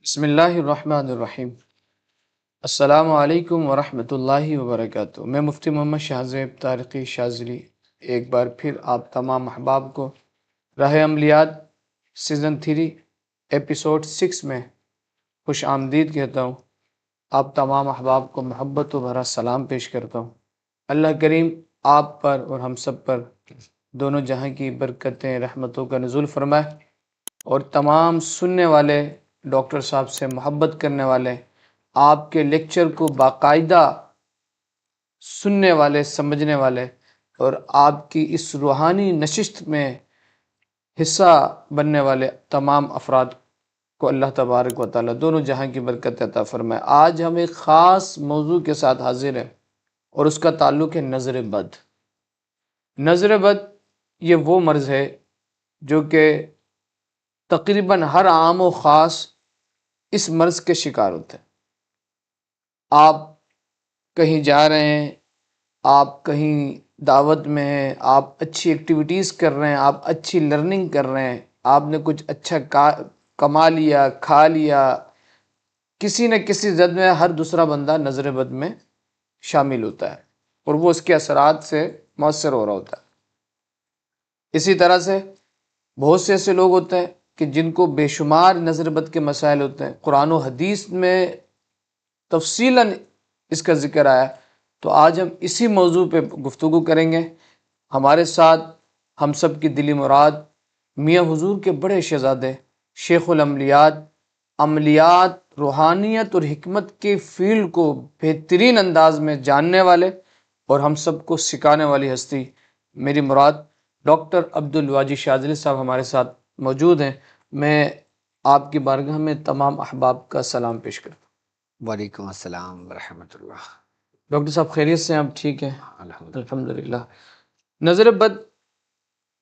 بسم اللہ الرحمن الرحیم۔ السلام علیکم ورحمۃ اللہ وبرکاتہ۔ میں مفتی محمد شاہزیب طارقی شاذلی ایک بار پھر آپ تمام احباب کو راہ عملیات سیزن 3 ایپیسوڈ 6 میں خوش آمدید کہتا ہوں۔ آپ تمام احباب کو محبت و بھرا سلام پیش کرتا ہوں۔ اللہ کریم آپ پر اور ہم سب پر دونوں جہاں کی برکتیں رحمتوں کا نزول فرمائے، اور تمام سننے والے ڈاکٹر صاحب سے محبت کرنے والے، آپ کے لیکچر کو باقاعدہ سننے والے، سمجھنے والے، اور آپ کی اس روحانی نشست میں حصہ بننے والے تمام افراد کو اللہ تبارک و تعالیٰ دونوں جہاں کی برکت عطا فرمائے۔ آج ہم ایک خاص موضوع کے ساتھ حاضر ہیں، اور اس کا تعلق ہے نظر بد۔ نظر بد یہ وہ مرض ہے جو کہ تقریباً ہر عام و خاص اس مرض کے شکار ہوتے ہیں۔ آپ کہیں جا رہے ہیں، آپ کہیں دعوت میں ہیں، آپ اچھی ایکٹیویٹیز کر رہے ہیں، آپ اچھی لرننگ کر رہے ہیں، آپ نے کچھ اچھا کما لیا، کھا لیا، کسی نہ کسی زد میں ہر دوسرا بندہ نظر بد میں شامل ہوتا ہے، اور وہ اس کے اثرات سے مؤثر ہو رہا ہوتا ہے۔ اسی طرح سے بہت سے ایسے لوگ ہوتے ہیں کہ جن کو بے شمار نظر بد کے مسائل ہوتے ہیں۔ قرآن و حدیث میں تفصیلاً اس کا ذکر آیا، تو آج ہم اسی موضوع پہ گفتگو کریں گے۔ ہمارے ساتھ ہم سب کی دلی مراد میاں حضور کے بڑے شہزادے، شیخ العملیات، عملیات، روحانیت اور حکمت کے فیلڈ کو بہترین انداز میں جاننے والے اور ہم سب کو سکھانے والی ہستی، میری مراد ڈاکٹر عبدالواجی شاذلی صاحب ہمارے ساتھ موجود ہیں۔ میں آپ کی بارگاہ میں تمام احباب کا سلام پیش کرتا ہوں۔ وعلیکم السلام ورحمۃ اللہ۔ ڈاکٹر صاحب خیریت سے ہیں؟ آپ ٹھیک ہیں؟ الحمدللہ۔ الحمدللہ۔ نظر بد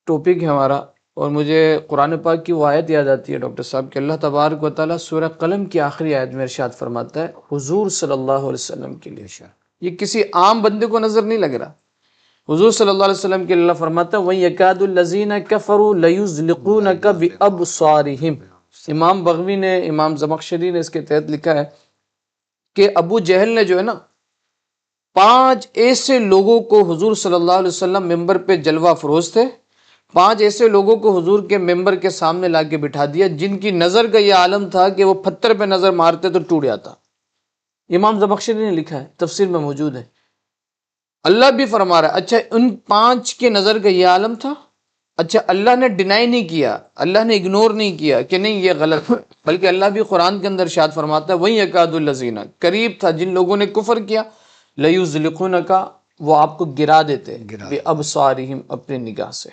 ٹاپک ہے ہمارا، اور مجھے قرآن پاک کی وہ آیت یاد آتی ہے ڈاکٹر صاحب کہ اللہ تبارک و تعالیٰ سورہ قلم کی آخری آیت میں ارشاد فرماتا ہے حضور صلی اللہ علیہ وسلم کے لیے، یہ کسی عام بندے کو نظر نہیں لگ رہا۔ حضور صلی اللہ علیہ وسلم کے لیے اللہ فرماتا ہے وَيَكَادُ الَّذِينَ كَفَرُوا لَيُزْلِقُونَكَ بِأَبْصَارِهِمْ۔ امام بغوی نے، امام زمخشری نے اس کے تحت لکھا ہے کہ ابو جہل نے جو ہے نا 5 ایسے لوگوں کو حضور صلی اللہ علیہ وسلم ممبر پہ جلوہ فروز تھے، 5 ایسے لوگوں کو حضور کے ممبر کے سامنے لا کے بٹھا دیا جن کی نظر کا یہ عالم تھا کہ وہ پتھر پہ نظر مارتے تو ٹوٹ جاتا۔ امام زمخشری نے لکھا ہے، تفسیر میں موجود ہے۔ اللہ بھی فرما رہا ہے اچھا ان 5 کے نظر کا یہ عالم تھا، اچھا اللہ نے ڈینائی نہیں کیا، اللہ نے اگنور نہیں کیا کہ نہیں یہ غلط، بلکہ اللہ بھی قرآن کے اندر ارشاد فرماتا ہے وَإِن يَكَادُ الَّذِينَ، قریب تھا جن لوگوں نے کفر کیا، لَيُزْلِقُونَكَ، وہ آپ کو گرا دیتے بِأَبْصَارِهِمْ، اپنی نگاہ سے۔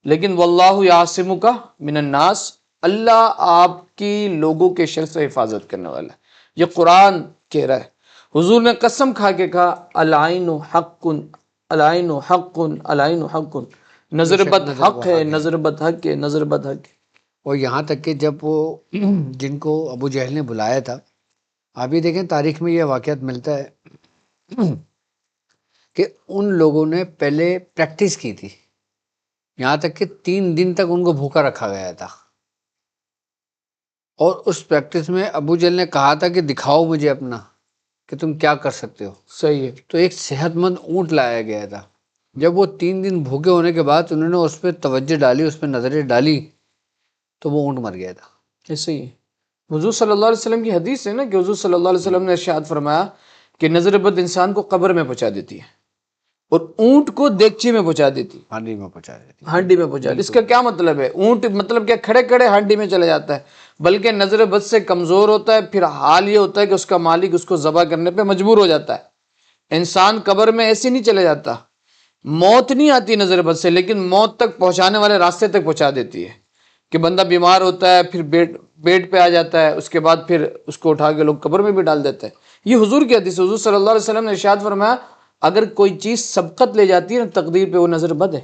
لیکن واللہ یعصمک من الناس، اللہ آپ کی لوگوں کے شر سے حفاظت کرنے والا ہے۔ یہ قرآن کہہ رہا ہے۔ حضور نے قسم کھا کے کہا العین حق، العین حق، العین حق، نظر بد حق ہے، نظر بد حق ہے، نظر بد حق ہے۔ اور یہاں تک کہ جب وہ جن کو ابو جہل نے بلایا تھا، آپ یہ دیکھیں تاریخ میں یہ واقعات ملتا ہے کہ ان لوگوں نے پہلے پریکٹس کی تھی، یہاں تک کہ 3 دن تک ان کو بھوکا رکھا گیا تھا، اور اس پریکٹس میں ابو جہل نے کہا تھا کہ دکھاؤ مجھے اپنا کہ تم کیا کر سکتے ہو۔ صحیح ہے۔ تو ایک صحت مند اونٹ لایا گیا تھا، جب وہ 3 دن بھوکے ہونے کے بعد انہوں نے اس پہ توجہ ڈالی، اس پہ نظریں ڈالی، تو وہ اونٹ مر گیا تھا۔ ایسے ہی ہے۔ حضور صلی اللہ علیہ وسلم کی حدیث ہے نا کہ حضور صلی اللہ علیہ وسلم نے ارشاد فرمایا کہ نظر بد انسان کو قبر میں پہنچا دیتی ہے، اور اونٹ کو دیگچی میں پہنچا دیتی، ہانڈی میں پہنچا دیتی۔ ہانڈی میں پہنچا دیتی۔ اس کا کیا مطلب ہے؟ اونٹ مطلب کیا کھڑے کھڑے ہانڈی میں چلا جاتا ہے، بلکہ نظر بد سے کمزور ہوتا ہے، پھر حال یہ ہوتا ہے کہ اس کا مالک اس کو ذبح کرنے پہ مجبور ہو جاتا ہے۔ انسان قبر میں ایسے نہیں چلے جاتا، موت نہیں آتی نظر بد سے، لیکن موت تک پہنچانے والے راستے تک پہنچا دیتی ہے کہ بندہ بیمار ہوتا ہے، پھر بیڈ پہ آ جاتا ہے، اس کے بعد پھر اس کو اٹھا کے لوگ قبر میں بھی ڈال دیتے ہیں۔ یہ حضور کی حدیث ہے۔ حضور صلی اللہ علیہ وسلم نے ارشاد فرمایا اگر کوئی چیز سبقت لے جاتی ہے نا تقدیر پہ، وہ نظر بد ہے،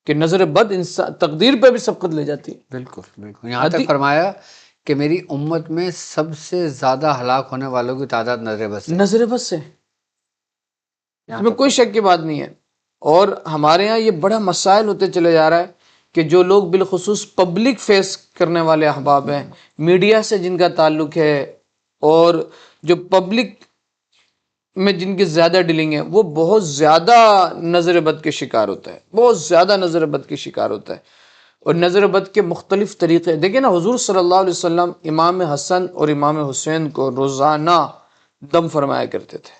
کہ نظر بد انسان تقدیر پہ بھی سبقت لے جاتی ہے۔ بالکل بالکل، یہاں تک فرمایا کہ میری امت میں سب سے زیادہ ہلاک ہونے والوں کی تعداد نظر بد سے، نظر بد سے، اس میں کوئی شک کی بات نہیں ہے۔ اور ہمارے ہاں یہ بڑا مسائل ہوتے چلے جا رہا ہے کہ جو لوگ بالخصوص پبلک فیس کرنے والے احباب ہیں، میڈیا سے جن کا تعلق ہے اور جو پبلک میں جن کی زیادہ ڈیلنگ ہے، وہ بہت زیادہ نظر بد کے شکار ہوتا ہے، بہت زیادہ نظر بد کے شکار ہوتا ہے۔ اور نظر بد کے مختلف طریقے دیکھیں نا، حضور صلی اللہ علیہ وسلم امام حسن اور امام حسین کو روزانہ دم فرمایا کرتے تھے،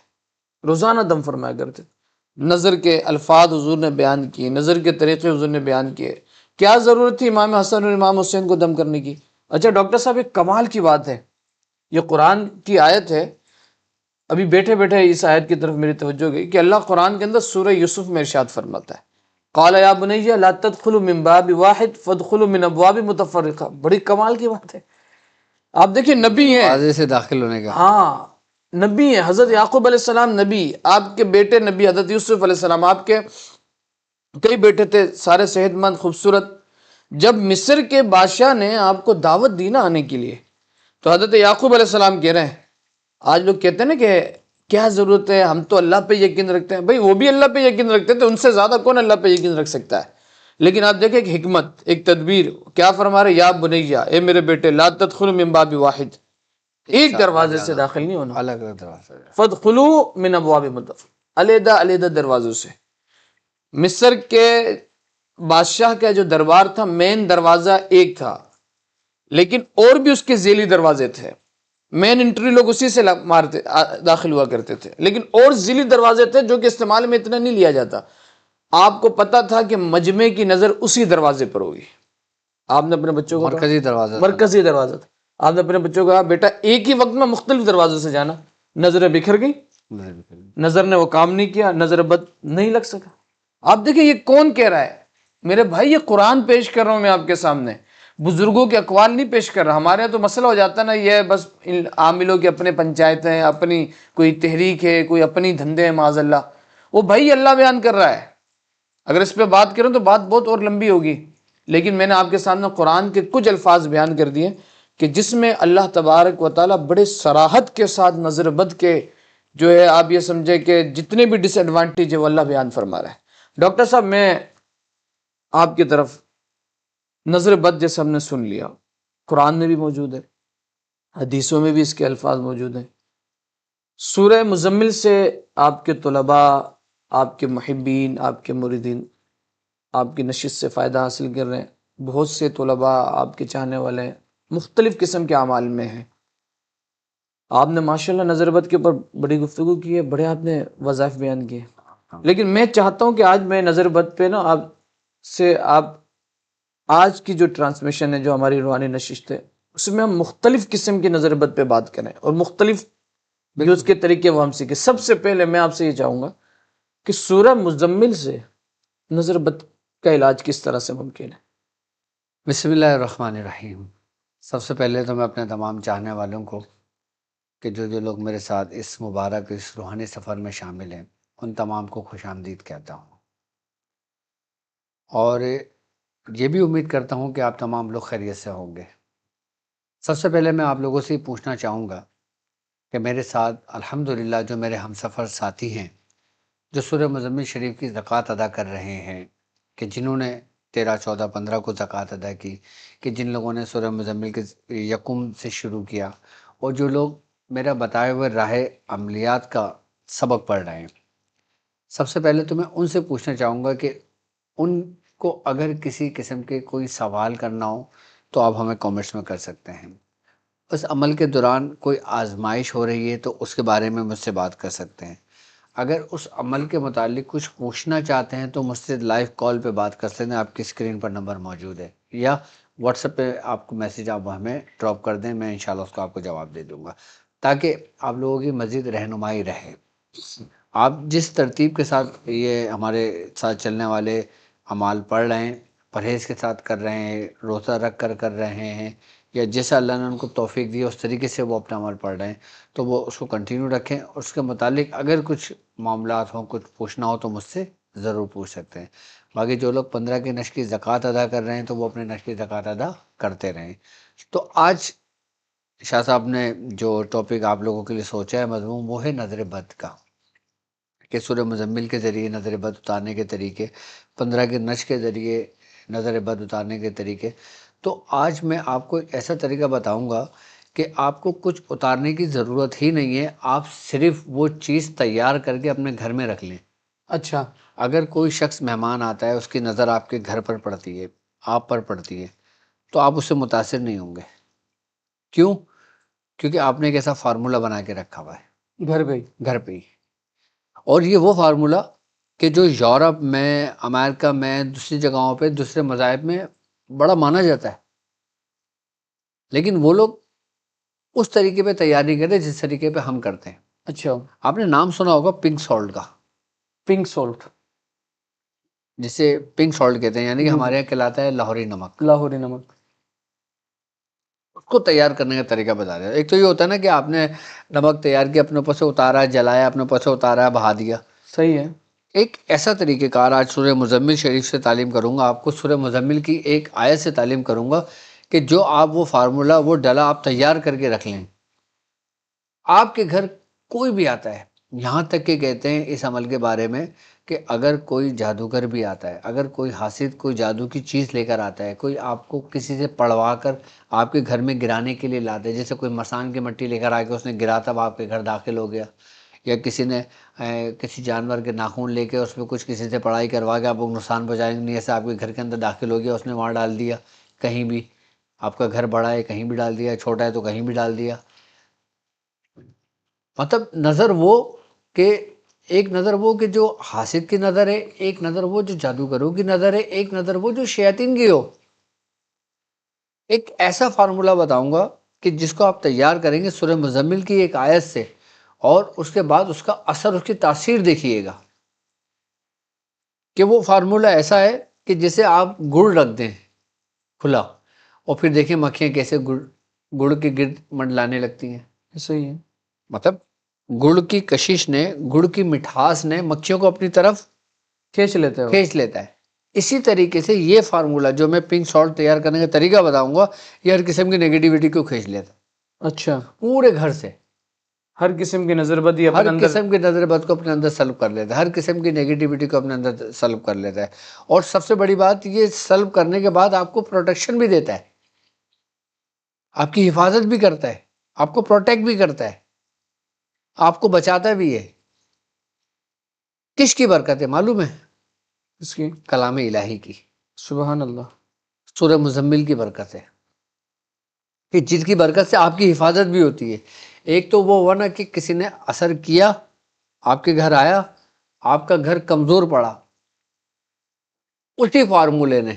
روزانہ دم فرمایا کرتے تھے۔ نظر کے الفاظ حضور نے بیان کیے، نظر کے طریقے حضور نے بیان کیے۔ کیا ضرورت تھی امام حسن اور امام حسین کو دم کرنے کی؟ اچھا ڈاکٹر صاحب، ایک کمال کی بات ہے، یہ قرآن کی آیت ہے، ابھی بیٹھے بیٹھے اس آیت کی طرف میری توجہ گئی کہ اللہ قرآن کے اندر سورہ یوسف میں ارشاد فرماتا ہے، قال یا بنی لا تدخلوا من باب واحد فادخلوا من ابواب متفرقہ۔ بڑی کمال کی بات ہے۔ آپ دیکھیں نبی ہیں، دروازے سے داخل ہونے کا۔ ہاں نبی ہیں، حضرت یعقوب علیہ السلام نبی، آپ کے بیٹے نبی حضرت یوسف علیہ السلام، آپ کے کئی بیٹے تھے سارے صحت مند خوبصورت۔ جب مصر کے بادشاہ نے آپ کو دعوت دی نا آنے کے لیے، تو حضرت یعقوب علیہ السلام کہہ رہے ہیں، آج لوگ کہتے ہیں نا کہ کیا ضرورت ہے، ہم تو اللہ پہ یقین رکھتے ہیں۔ بھائی وہ بھی اللہ پہ یقین رکھتے تھے، ان سے زیادہ کون اللہ پہ یقین رکھ سکتا ہے؟ لیکن آپ دیکھیں ایک حکمت، ایک تدبیر، کیا فرما رہے، یا بنیا، اے میرے بیٹے، لا تدخلوا من باب واحد، ایک دروازے سے داخل نہیں ہونا، الگ الگ دروازے۔ فادخلوا من ابواب متفرقہ، علیحدہ علیحدہ دروازوں سے۔ مصر کے بادشاہ کا جو دربار تھا، مین دروازہ ایک تھا، لیکن اور بھی اس کے ذیلی دروازے تھے۔ مین انٹری لوگ اسی سے داخل ہوا کرتے تھے، لیکن اور ذیلی دروازے تھے جو کہ استعمال میں اتنا نہیں لیا جاتا۔ آپ کو پتا تھا کہ مجمع کی نظر اسی دروازے پر ہوگی۔ آپ نے اپنے بچوں کو مرکزی دروازہ، مرکزی دروازہ تھا، آپ نے اپنے بچوں کو کہا بیٹا ایک ہی وقت میں مختلف دروازوں سے جانا، نظریں بکھر گئی، نظر نے وہ کام نہیں کیا، نظر بد نہیں لگ سکا۔ آپ دیکھیں یہ کون کہہ رہا ہے میرے بھائی، یہ قرآن پیش کر رہا ہوں میں آپ کے سامنے، بزرگوں کے اقوال نہیں پیش کر رہا۔ ہمارے یہاں تو مسئلہ ہو جاتا ہے نا، یہ بس عاملوں کے اپنے پنچایتیں ہیں، اپنی کوئی تحریک ہے، کوئی اپنی دھندے ہیں، معاذ اللہ۔ وہ بھائی اللہ بیان کر رہا ہے، اگر اس پہ بات کریں تو بات بہت اور لمبی ہوگی، لیکن میں نے آپ کے سامنے قرآن کے کچھ الفاظ بیان کر دیے کہ جس میں اللہ تبارک و تعالیٰ بڑے صراحت کے ساتھ نظر بد کے جو ہے، آپ یہ سمجھے کہ جتنے بھی ڈس ایڈوانٹیج ہے وہ اللہ بیان فرما رہا ہے۔ ڈاکٹر صاحب، میں آپ کی طرف نظر بد جیسے ہم نے سن لیا، قرآن میں بھی موجود ہے، حدیثوں میں بھی اس کے الفاظ موجود ہیں۔ سورہ مزمل سے آپ کے طلباء، آپ کے محبین، آپ کے مریدین آپ کی نشست سے فائدہ حاصل کر رہے ہیں۔ بہت سے طلباء آپ کے چاہنے والے ہیں، مختلف قسم کے اعمال میں ہیں۔ آپ نے ماشاءاللہ نظر بد کے اوپر بڑی گفتگو کی ہے، بڑے آپ نے وظائف بیان کیے، لیکن میں چاہتا ہوں کہ آج میں نظر بد پہ نا آپ آج کی جو ٹرانسمیشن ہے، جو ہماری روحانی نشست ہے، اس میں ہم مختلف قسم کی نظر بد پہ بات کریں اور مختلف جو اس کے طریقے وہ ہم سیکھیں۔ سب سے پہلے میں آپ سے یہ چاہوں گا کہ سورہ مزمل سے نظر بد کا علاج کس طرح سے ممکن ہے؟ بسم اللہ الرحمن الرحیم۔ سب سے پہلے تو میں اپنے تمام چاہنے والوں کو کہ جو لوگ میرے ساتھ اس مبارک اس روحانی سفر میں شامل ہیں، ان تمام کو خوش آمدید کہتا ہوں، اور یہ بھی امید کرتا ہوں کہ آپ تمام لوگ خیریت سے ہوں گے۔ سب سے پہلے میں آپ لوگوں سے پوچھنا چاہوں گا کہ میرے ساتھ الحمدللہ جو میرے ہم سفر ساتھی ہیں، جو سورہ مزمل شریف کی زکوٰۃ ادا کر رہے ہیں، کہ جنہوں نے 13، 14، 15 کو زکوٰۃ ادا کی، کہ جن لوگوں نے سورہ مزمل کے یکم سے شروع کیا، اور جو لوگ میرا بتائے ہوئے راہ عملیات کا سبق پڑھ رہے ہیں، سب سے پہلے تو میں ان سے پوچھنا چاہوں گا کہ ان کو اگر کسی قسم کے کوئی سوال کرنا ہو تو آپ ہمیں کامنٹس میں کر سکتے ہیں۔ اس عمل کے دوران کوئی آزمائش ہو رہی ہے تو اس کے بارے میں مجھ سے بات کر سکتے ہیں۔ اگر اس عمل کے متعلق کچھ پوچھنا چاہتے ہیں تو مجھ سے لائیو کال پہ بات کر سکتے ہیں، آپ کی اسکرین پر نمبر موجود ہے، یا واٹس ایپ پہ آپ کو میسیج آپ ہمیں ڈراپ کر دیں، میں انشاءاللہ اس کو آپ کو جواب دے دوں گا، تاکہ آپ لوگوں کی مزید رہنمائی رہے۔ آپ جس ترتیب کے ساتھ یہ ہمارے ساتھ چلنے والے اعمال پڑھ رہے ہیں، پرہیز کے ساتھ کر رہے ہیں، روزہ رکھ کر رہے ہیں، یا جیسا اللہ نے ان کو توفیق دی اس طریقے سے وہ اپنا عمل پڑھ رہے ہیں، تو وہ اس کو کنٹینیو رکھیں، اور اس کے متعلق اگر کچھ معاملات ہوں، کچھ پوچھنا ہو تو مجھ سے ضرور پوچھ سکتے ہیں۔ باقی جو لوگ 15 کے نشر کی زکوٰۃ ادا کر رہے ہیں تو وہ اپنے نشر کی زکوٰۃ ادا کرتے رہیں۔ تو آج شاہ صاحب نے جو ٹاپک آپ لوگوں کے لیے سوچا ہے مضمون، وہ ہے نظر بد کا، کہ سورہ مزمل کے ذریعے نظر بد اتارنے کے طریقے، 15 کے نشر کے ذریعے نظر بد اتارنے کے طریقے. تو آج میں آپ کو ایک ایسا طریقہ بتاؤں گا کہ آپ کو کچھ اتارنے کی ضرورت ہی نہیں ہے، آپ صرف وہ چیز تیار کر کے اپنے گھر میں رکھ لیں. اچھا. اگر کوئی شخص مہمان آتا ہے، اس کی نظر آپ کے گھر پر پڑتی ہے، آپ پر پڑتی ہے، تو آپ اس سے متاثر نہیں ہوں گے. کیوں؟ کیونکہ آپ نے ایک ایسا فارمولہ بنا کے رکھا ہوا ہے گھر پہ ہی. گھر پہ ہی. اور یہ وہ فارمولہ کہ جو یورپ میں، امریکہ میں، دوسری جگہوں پہ، دوسرے مذاہب میں بڑا مانا جاتا ہے، لیکن وہ لوگ اس طریقے پہ تیار نہیں کرتے جس طریقے پہ ہم کرتے ہیں. اچھا. آپ نے نام سنا ہوگا پنک سالٹ کا. Pink salt. جسے پنک سالٹ کہتے ہیں، یعنی کہ ہمارے یہاں کہلاتا ہے لاہوری نمک. لاہوری نمک. اس کو تیار کرنے کا طریقہ بتا دیا. ایک تو یہ ہوتا ہے نا کہ آپ نے نمک تیار کیا، اپنے اوپر سے اتارا، جلایا، اپنے اوپر سے اتارا، بہا دیا. صحیح ہے. ایک ایسا طریقہ کار آج سورہ مزمل شریف سے تعلیم کروں گا آپ کو. سورہ مزمل کی ایک آیت سے تعلیم کروں گا کہ جو آپ وہ فارمولہ، وہ ڈلا آپ تیار کر کے رکھ لیں. آپ کے گھر کوئی بھی آتا ہے، یہاں تک کہ کہتے ہیں اس عمل کے بارے میں کہ اگر کوئی جادوگر بھی آتا ہے، اگر کوئی حاسد کوئی جادو کی چیز لے کر آتا ہے، کوئی آپ کو کسی سے پڑھوا کر آپ کے گھر میں گرانے کے لیے لاتے ہیں، جیسے کوئی مسان کی مٹی لے کر آ کے اس نے گرا، تب آپ کے گھر داخل ہو گیا، یا کسی نے کسی جانور کے ناخون لے کے اس پہ کچھ کسی سے پڑھائی کروا کے آپ کو نقصان پہنچائیں گے، ایسے آپ کے گھر کے اندر داخل ہو گیا، اس نے وہاں ڈال دیا. کہیں بھی آپ کا گھر بڑا ہے کہیں بھی ڈال دیا، چھوٹا ہے تو کہیں بھی ڈال دیا. مطلب نظر وہ کہ ایک نظر وہ کہ جو حاسد کی نظر ہے، ایک نظر وہ جو جادوگروں کی نظر ہے، ایک نظر وہ جو شیاطین کی ہو. ایک ایسا فارمولہ بتاؤں گا کہ جس کو آپ تیار کریں گے سورہ مزمل کی ایک آیت سے، اور اس کے بعد اس کا اثر، اس کی تاثیر دیکھیے گا کہ وہ فارمولہ ایسا ہے کہ جسے آپ گڑ رکھ دیں کھلا، اور پھر دیکھیں مکھیاں کیسے گڑ کے گرد منڈلانے لگتی ہیں. صحیح ہے. مطلب گڑ کی کشش نے، گڑ کی مٹھاس نے مکھیوں کو اپنی طرف کھینچ لیتا ہے. اسی طریقے سے یہ فارمولہ جو میں پنک سالٹ تیار کرنے کا طریقہ بتاؤں گا، یہ ہر قسم کی نیگیٹیوٹی کو کھینچ لیتا. اچھا. پورے گھر سے ہر قسم کی نظر بدی ہر اپنے اندر. قسم کی نظر بد کو اپنے اندر سلب کر لیتا ہے، ہر قسم کی نیگیٹیوٹی کو اپنے اندر سلب کر لیتا ہے. اور سب سے بڑی بات، یہ سلب کرنے کے بعد آپ کو پروٹیکشن بھی دیتا ہے، آپ کی حفاظت بھی کرتا ہے، آپ کو پروٹیکٹ بھی کرتا ہے، آپ کو بچاتا بھی ہے. کس کی برکت ہے معلوم ہے؟ اس کی. کلام الہی کی. سبحان اللہ. سورہ مزمل کی برکت ہے، کہ جس کی برکت سے آپ کی حفاظت بھی ہوتی ہے. ایک تو وہ ہوا نا کہ کسی نے اثر کیا، آپ کے گھر آیا، آپ کا گھر کمزور پڑا، اسی فارمولے نے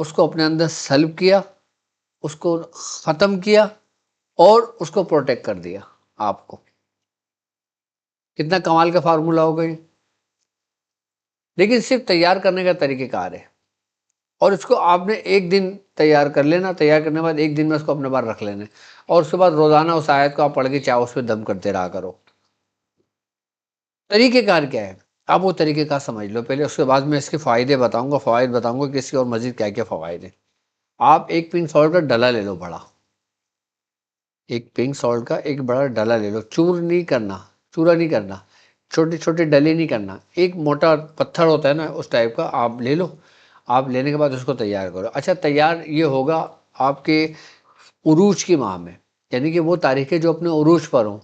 اس کو اپنے اندر سلب کیا، اس کو ختم کیا، اور اس کو پروٹیکٹ کر دیا آپ کو. کتنا کمال کا فارمولہ ہو گئی. لیکن صرف تیار کرنے کا طریقہ کار ہے، اور اس کو آپ نے ایک دن تیار کر لینا، تیار کرنے کے بعد ایک دن میں اس کو اپنے پاس رکھ لینا، اور اس کے بعد روزانہ اس آیت کو آپ پڑھ کے چاہے اس پہ دم کرتے رہا کرو. طریقہ کار کیا ہے؟ آپ وہ طریقہ کار سمجھ لو پہلے، اس کے بعد میں اس کے فائدے بتاؤں گا، فوائد بتاؤں گا کہ اس کے اور مزید کیا کیا فوائد ہیں. آپ ایک پنک سالٹ کا ڈلا لے لو بڑا، ایک پنک سالٹ کا ایک بڑا ڈلا لے لو. چورا نہیں کرنا، چھوٹے چھوٹے ڈلے نہیں کرنا، ایک موٹا پتھر ہوتا ہے نا اس ٹائپ کا آپ لے لو. آپ لینے کے بعد اس کو تیار کرو. اچھا، تیار یہ ہوگا آپ کے عروج کی ماہ میں، یعنی کہ وہ تاریخیں جو اپنے عروج پر ہوں.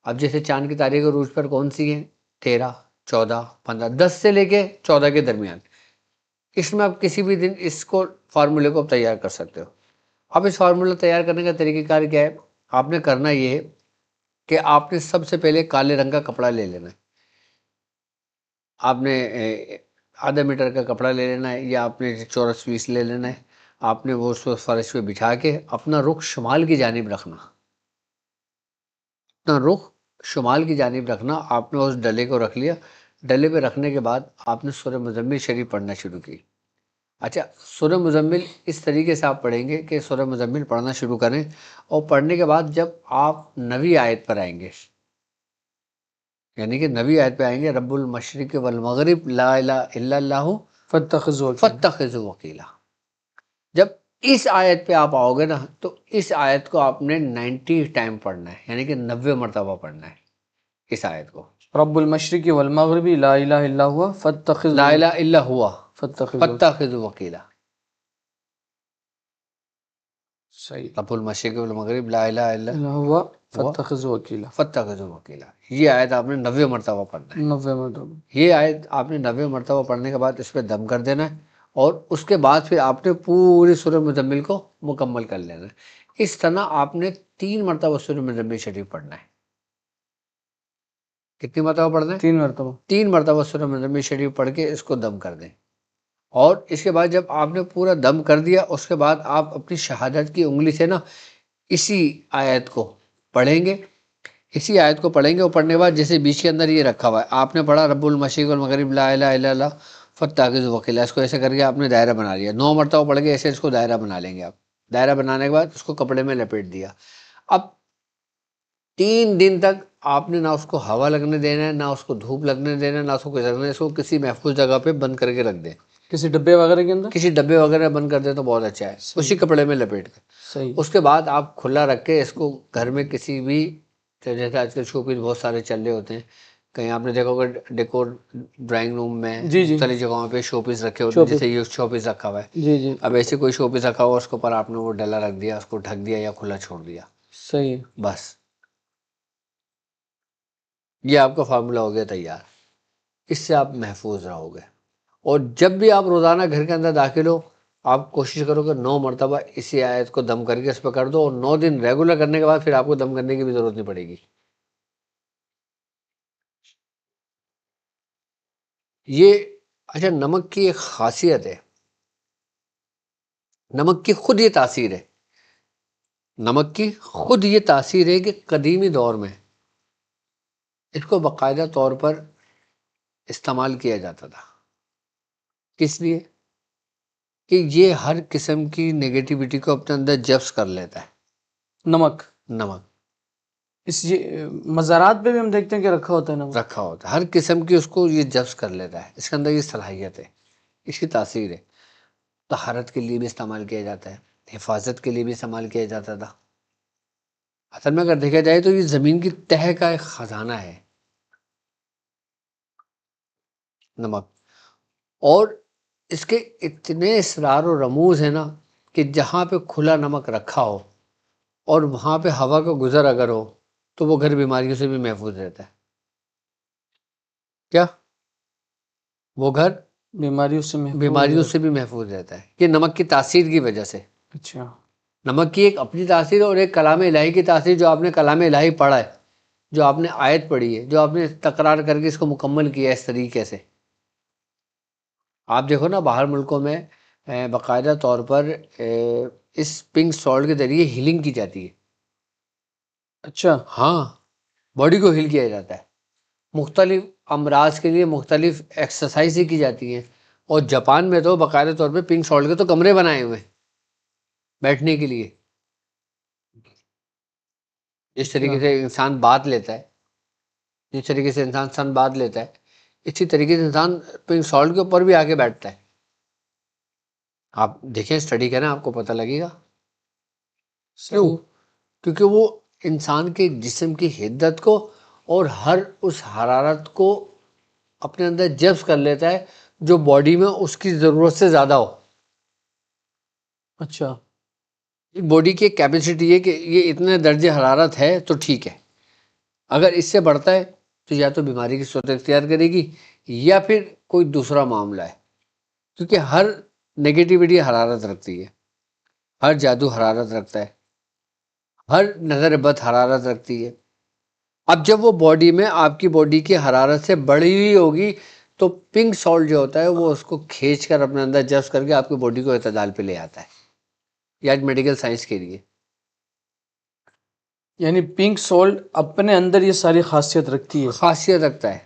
اب جیسے چاند کی تاریخ عروج پر کون سی ہیں؟ 13، 14، 15، 10 سے لے کے 14 کے درمیان. اس میں آپ کسی بھی دن اس کو فارمولے کو تیار کر سکتے ہو. اب اس فارمولہ تیار کرنے کا طریقہ کار کیا ہے؟ آپ نے کرنا یہ ہے کہ آپ نے سب سے پہلے کالے رنگ کا کپڑا لے لینا ہے. آپ نے آدھا میٹر کا کپڑا لے لینا ہے، یا آپ نے چورس پیس لے لینا ہے. آپ نے وہ اس کو فرش پہ بچھا کے اپنا رخ شمال کی جانب رکھنا، اپنا رخ شمال کی جانب رکھنا. آپ نے اس ڈلے کو رکھ لیا. ڈلے پہ رکھنے کے بعد آپ نے سورہ مزمل شریف پڑھنا شروع کی. اچھا، سورہ مزمل اس طریقے سے آپ پڑھیں گے کہ سورہ مزمل پڑھنا شروع کریں، اور پڑھنے کے بعد جب آپ 9ویں آیت پر آئیں گے، یعنی کہ 9ویں آیت پہ آئیں گے، رب المشرق والمغرب لا الہ الا اللہ فاتخذوا وکیلا. جب اس آیت پہ آپ آؤ گے نا، تو اس آیت کو آپ نے 90 ٹائم پڑھنا ہے، یعنی کہ 90 مرتبہ پڑھنا ہے اس آیت کو. رب المشرق والمغرب لا الہ الا ہوا لا الہ الا ہوا فاتخذوا فاتخذوا وکیلا. صحیح. رب المشرق والمغرب لا الہ الا ہوا هو فاتخذوا وکیلا. فاتخذوا وکیلا. یہ آیت آپ نے 90 مرتبہ پڑھنا ہے. 90 مرتبہ. یہ آیت آپ نے 90 مرتبہ پڑھنے کے بعد اس پہ دم کر دینا ہے، اور اس کے بعد پھر آپ نے پوری سورہ مزمل کو مکمل کر لینا ہے. اس طرح آپ نے 3 مرتبہ سورہ مزمل شریف پڑھنا ہے. کتنی مرتبہ پڑھنا ہے؟ 3 مرتبہ. 3 مرتبہ سورہ مزمل شریف پڑھ کے اس کو دم کر دیں. اور اس کے بعد جب آپ نے پورا دم کر دیا، اس کے بعد آپ اپنی شہادت کی انگلی سے نا اسی آیت کو پڑھیں گے. اسی آیت کو پڑھیں گے، اور پڑھنے کے بعد جیسے بیچ کے اندر یہ رکھا ہوا ہے، آپ نے پڑھا رب المشرق والمغرب لا الہ الا اللہ فاتخذوا وکیلا، اس کو ایسے کر کے آپ نے دائرہ بنا لیا. 9 مرتبہ پڑھ کے ایسے اس کو دائرہ بنا لیں گے آپ. دائرہ بنانے کے بعد اس کو کپڑے میں لپیٹ دیا. اب 3 دن تک آپ نے نہ اس کو ہوا لگنے دینا ہے، نہ اس کو دھوپ لگنے دینا ہے، نہ اس کو کچھ رکھنا ہے. اس کو کسی محفوظ جگہ پہ بند کر کے رکھ دیں. کسی ڈبے وغیرہ کے اندر. کسی ڈبے وغیرہ بند کر دیں تو بہت اچھا ہے، اسی کپڑے میں لپیٹ کر. صحیح. اس کے بعد آپ کھلا رکھ کے اس کو گھر میں کسی بھی، جیسے آج کل شو پیس بہت سارے چل رہے ہوتے ہیں، کہیں آپ نے دیکھا ہوگا ڈیکور ڈرائنگ روم میں جی جی مختلف جگہوں پہ شو پیس رکھے ہوتے ہیں، جیسے یہ شو پیس رکھا ہوا ہے. جی جی. اب ایسے کوئی شو پیس رکھا ہوا اس کے اوپر آپ نے وہ ڈلا رکھ دیا، اس کو ڈھک دیا یا کھلا چھوڑ دیا، صحیح. بس یہ آپ کا فارمولہ ہو گیا تیار. اس سے آپ محفوظ رہو گے. اور جب بھی آپ روزانہ گھر کے اندر داخل ہو، آپ کوشش کرو کہ 9 مرتبہ اسی آیت کو دم کر کے اس پہ کر دو، اور 9 دن ریگولر کرنے کے بعد پھر آپ کو دم کرنے کی بھی ضرورت نہیں پڑے گی. یہ اچھا، نمک کی ایک خاصیت ہے، نمک کی خود یہ تاثیر ہے، نمک کی خود یہ تاثیر ہے کہ قدیمی دور میں اس کو باقاعدہ طور پر استعمال کیا جاتا تھا. کس لیے؟ کہ یہ ہر قسم کی نیگیٹیوٹی کو اپنے اندر جذب کر لیتا ہے. نمک. نمک اس یہ مزارات پہ بھی ہم دیکھتے ہیں کہ رکھا ہوتا ہے نمک. رکھا ہوتا ہے، ہر قسم کی اس کو یہ جذب کر لیتا ہے. اس کے اندر یہ صلاحیت ہے، اس کی تاثیر ہے. طہارت کے لیے بھی استعمال کیا جاتا ہے، حفاظت کے لیے بھی استعمال کیا جاتا تھا. اصل میں اگر دیکھا جائے تو یہ زمین کی تہہ کا ایک خزانہ ہے نمک. اور اس کے اتنے اسرار و رموز ہیں نا کہ جہاں پہ کھلا نمک رکھا ہو اور وہاں پہ ہوا کا گزر اگر ہو تو وہ گھر بیماریوں سے بھی محفوظ رہتا ہے. کیا وہ گھر بیماریوں سے بھی محفوظ رہتا ہے؟ یہ نمک کی تاثیر کی وجہ سے. اچھا. نمک کی ایک اپنی تاثیر اور ایک کلام الہی کی تاثیر. جو آپ نے کلام الہی پڑھا ہے، جو آپ نے آیت پڑھی ہے، جو آپ نے تکرار کر کے اس کو مکمل کیا ہے اس طریقے سے. آپ دیکھو نا باہر ملکوں میں باقاعدہ طور پر اس پنک سالٹ کے ذریعے ہیلنگ کی جاتی ہے. اچھا. ہاں، باڈی کو ہیل کیا جاتا ہے. مختلف امراض کے لیے مختلف ایکسرسائزیں کی جاتی ہیں. اور جاپان میں تو باقاعدہ طور پہ پنک سالٹ کے تو کمرے بنائے ہوئے ہیں بیٹھنے کے لیے. جس طریقے سے انسان بات لیتا ہے، جس طریقے سے انسان سن بات لیتا ہے، اسی طریقے سے انسان پنک سالٹ کے اوپر بھی آگے بیٹھتا ہے. آپ دیکھیں، اسٹڈی کریں، آپ کو پتہ لگے گا. کیوں؟ کیونکہ وہ انسان کے جسم کی حدت کو اور ہر اس حرارت کو اپنے اندر جذب کر لیتا ہے جو باڈی میں اس کی ضرورت سے زیادہ ہو. اچھا. باڈی کی کیپیسٹی ہے کہ یہ اتنے درجے حرارت ہے تو ٹھیک ہے، اگر اس سے بڑھتا ہے تو یا تو بیماری کی صورت اختیار کرے گی یا پھر کوئی دوسرا معاملہ ہے. کیونکہ ہر نیگیٹیوٹی حرارت رکھتی ہے، ہر جادو حرارت رکھتا ہے، ہر نظر بد حرارت رکھتی ہے. اب جب وہ باڈی میں آپ کی باڈی کی حرارت سے بڑھی ہوئی ہوگی تو پنک سالٹ جو ہوتا ہے وہ اس کو کھینچ کر اپنے اندر جذب کر کے آپ کی باڈی کو اعتدال پہ لے آتا ہے. یا میڈیکل سائنس کے لیے یعنی پنک سالٹ اپنے اندر یہ ساری خاصیت رکھتی ہے. خاصیت رکھتا ہے.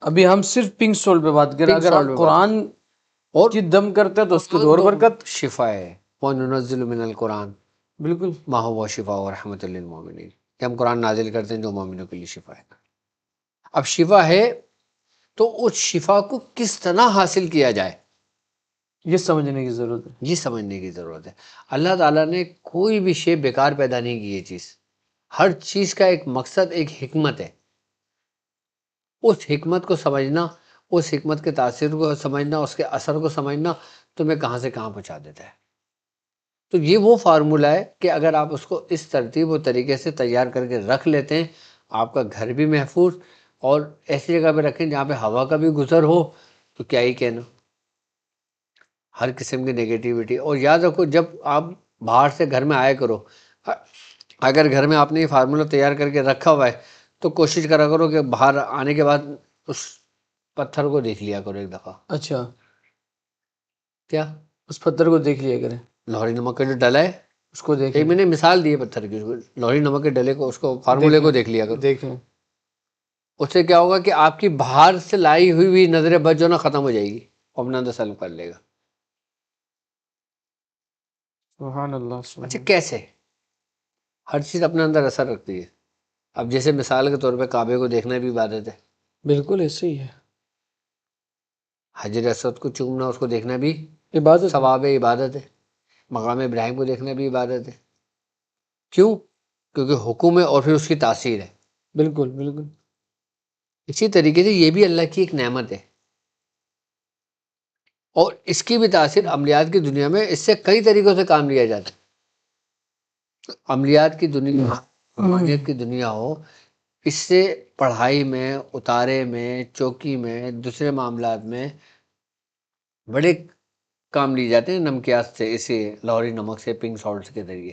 ابھی ہم صرف پنک سالٹ پہ بات کریں، پنک اگر سالٹ آپ پہ قرآن اور کی دم کرتے ہیں تو اس کی تو اور برکت. شفا ہے. وَنُنَزِّلُ مِنَ الْقُرْآنِ بالکل. مَا هُوَ شِفَاءٌ وَرَحْمَةٌ لِّلْمُؤْمِنِينَ، کہ ہم قرآن نازل کرتے ہیں جو مومنوں کے لیے شفا ہے. اب شفا ہے تو اس شفا کو کس طرح حاصل کیا جائے یہ سمجھنے کی ضرورت ہے. یہ سمجھنے کی ضرورت ہے. اللہ تعالیٰ نے کوئی بھی شے بیکار پیدا نہیں کی. یہ چیز، ہر چیز کا ایک مقصد، ایک حکمت ہے. اس حکمت کو سمجھنا، اس حکمت کے تاثیر کو سمجھنا، اس کے اثر کو سمجھنا تمہیں کہاں سے کہاں پہنچا دیتا ہے. تو یہ وہ فارمولہ ہے کہ اگر آپ اس کو اس ترتیب و طریقے سے تیار کر کے رکھ لیتے ہیں، آپ کا گھر بھی محفوظ، اور ایسی جگہ پہ رکھیں جہاں پہ ہوا کا بھی گزر ہو، تو کیا ہی کہنا، ہر قسم کی نیگیٹیوٹی۔ اور یاد رکھو جب آپ باہر سے گھر میں آیا کرو، اگر گھر میں آپ نے یہ فارمولہ تیار کر کے رکھا ہوا ہے تو کوشش کرا کرو کہ باہر آنے کے بعد اس پتھر کو دیکھ لیا کرو ایک دفعہ۔ اچھا، کیا؟ اس پتھر کو دیکھ لیا کریں، لوہری نمک کا جو ڈلا ہے، اس کو ایک دیکھیں، میں نے مثال دی ہے پتھر کی، لوہری نمک کے ڈلے کو، اس کو فارمولے کو دیکھ لیا کرو۔ دیکھیں۔ اس سے کیا ہوگا کہ آپ کی باہر سے لائی ہوئی نظر بد جو نا ختم ہو جائے گی، وہ اپنا اندر سلب کر لے گا۔ سبحان اللہ، سبحان اچھا اللہ۔ کیسے؟ ہر چیز اپنے اندر اثر رکھتی ہے۔ اب جیسے مثال کے طور پہ کعبے کو دیکھنا بھی عبادت ہے، بالکل ایسے ہی ہے، حجر اسود کو چومنا، اس کو دیکھنا بھی عبادت ہے۔ ثواب عبادت ہے، مقام ابراہیم کو دیکھنا بھی عبادت ہے۔ کیوں؟ کیونکہ حکم ہے اور پھر اس کی تاثیر ہے۔ بالکل بالکل، اسی طریقے سے یہ بھی اللہ کی ایک نعمت ہے، اور اس کی بھی تاثیر عملیات کی دنیا میں اس سے کئی طریقوں سے کام لیا جاتا ہے۔ عملیات کی دنیا، روحانیت کی دنیا ہو، اس سے پڑھائی میں، اتارے میں، چوکی میں، دوسرے معاملات میں بڑے کام لیے جاتے ہیں نمکیات سے، اسے لوہری نمک سے، پنک سالٹ کے ذریعے۔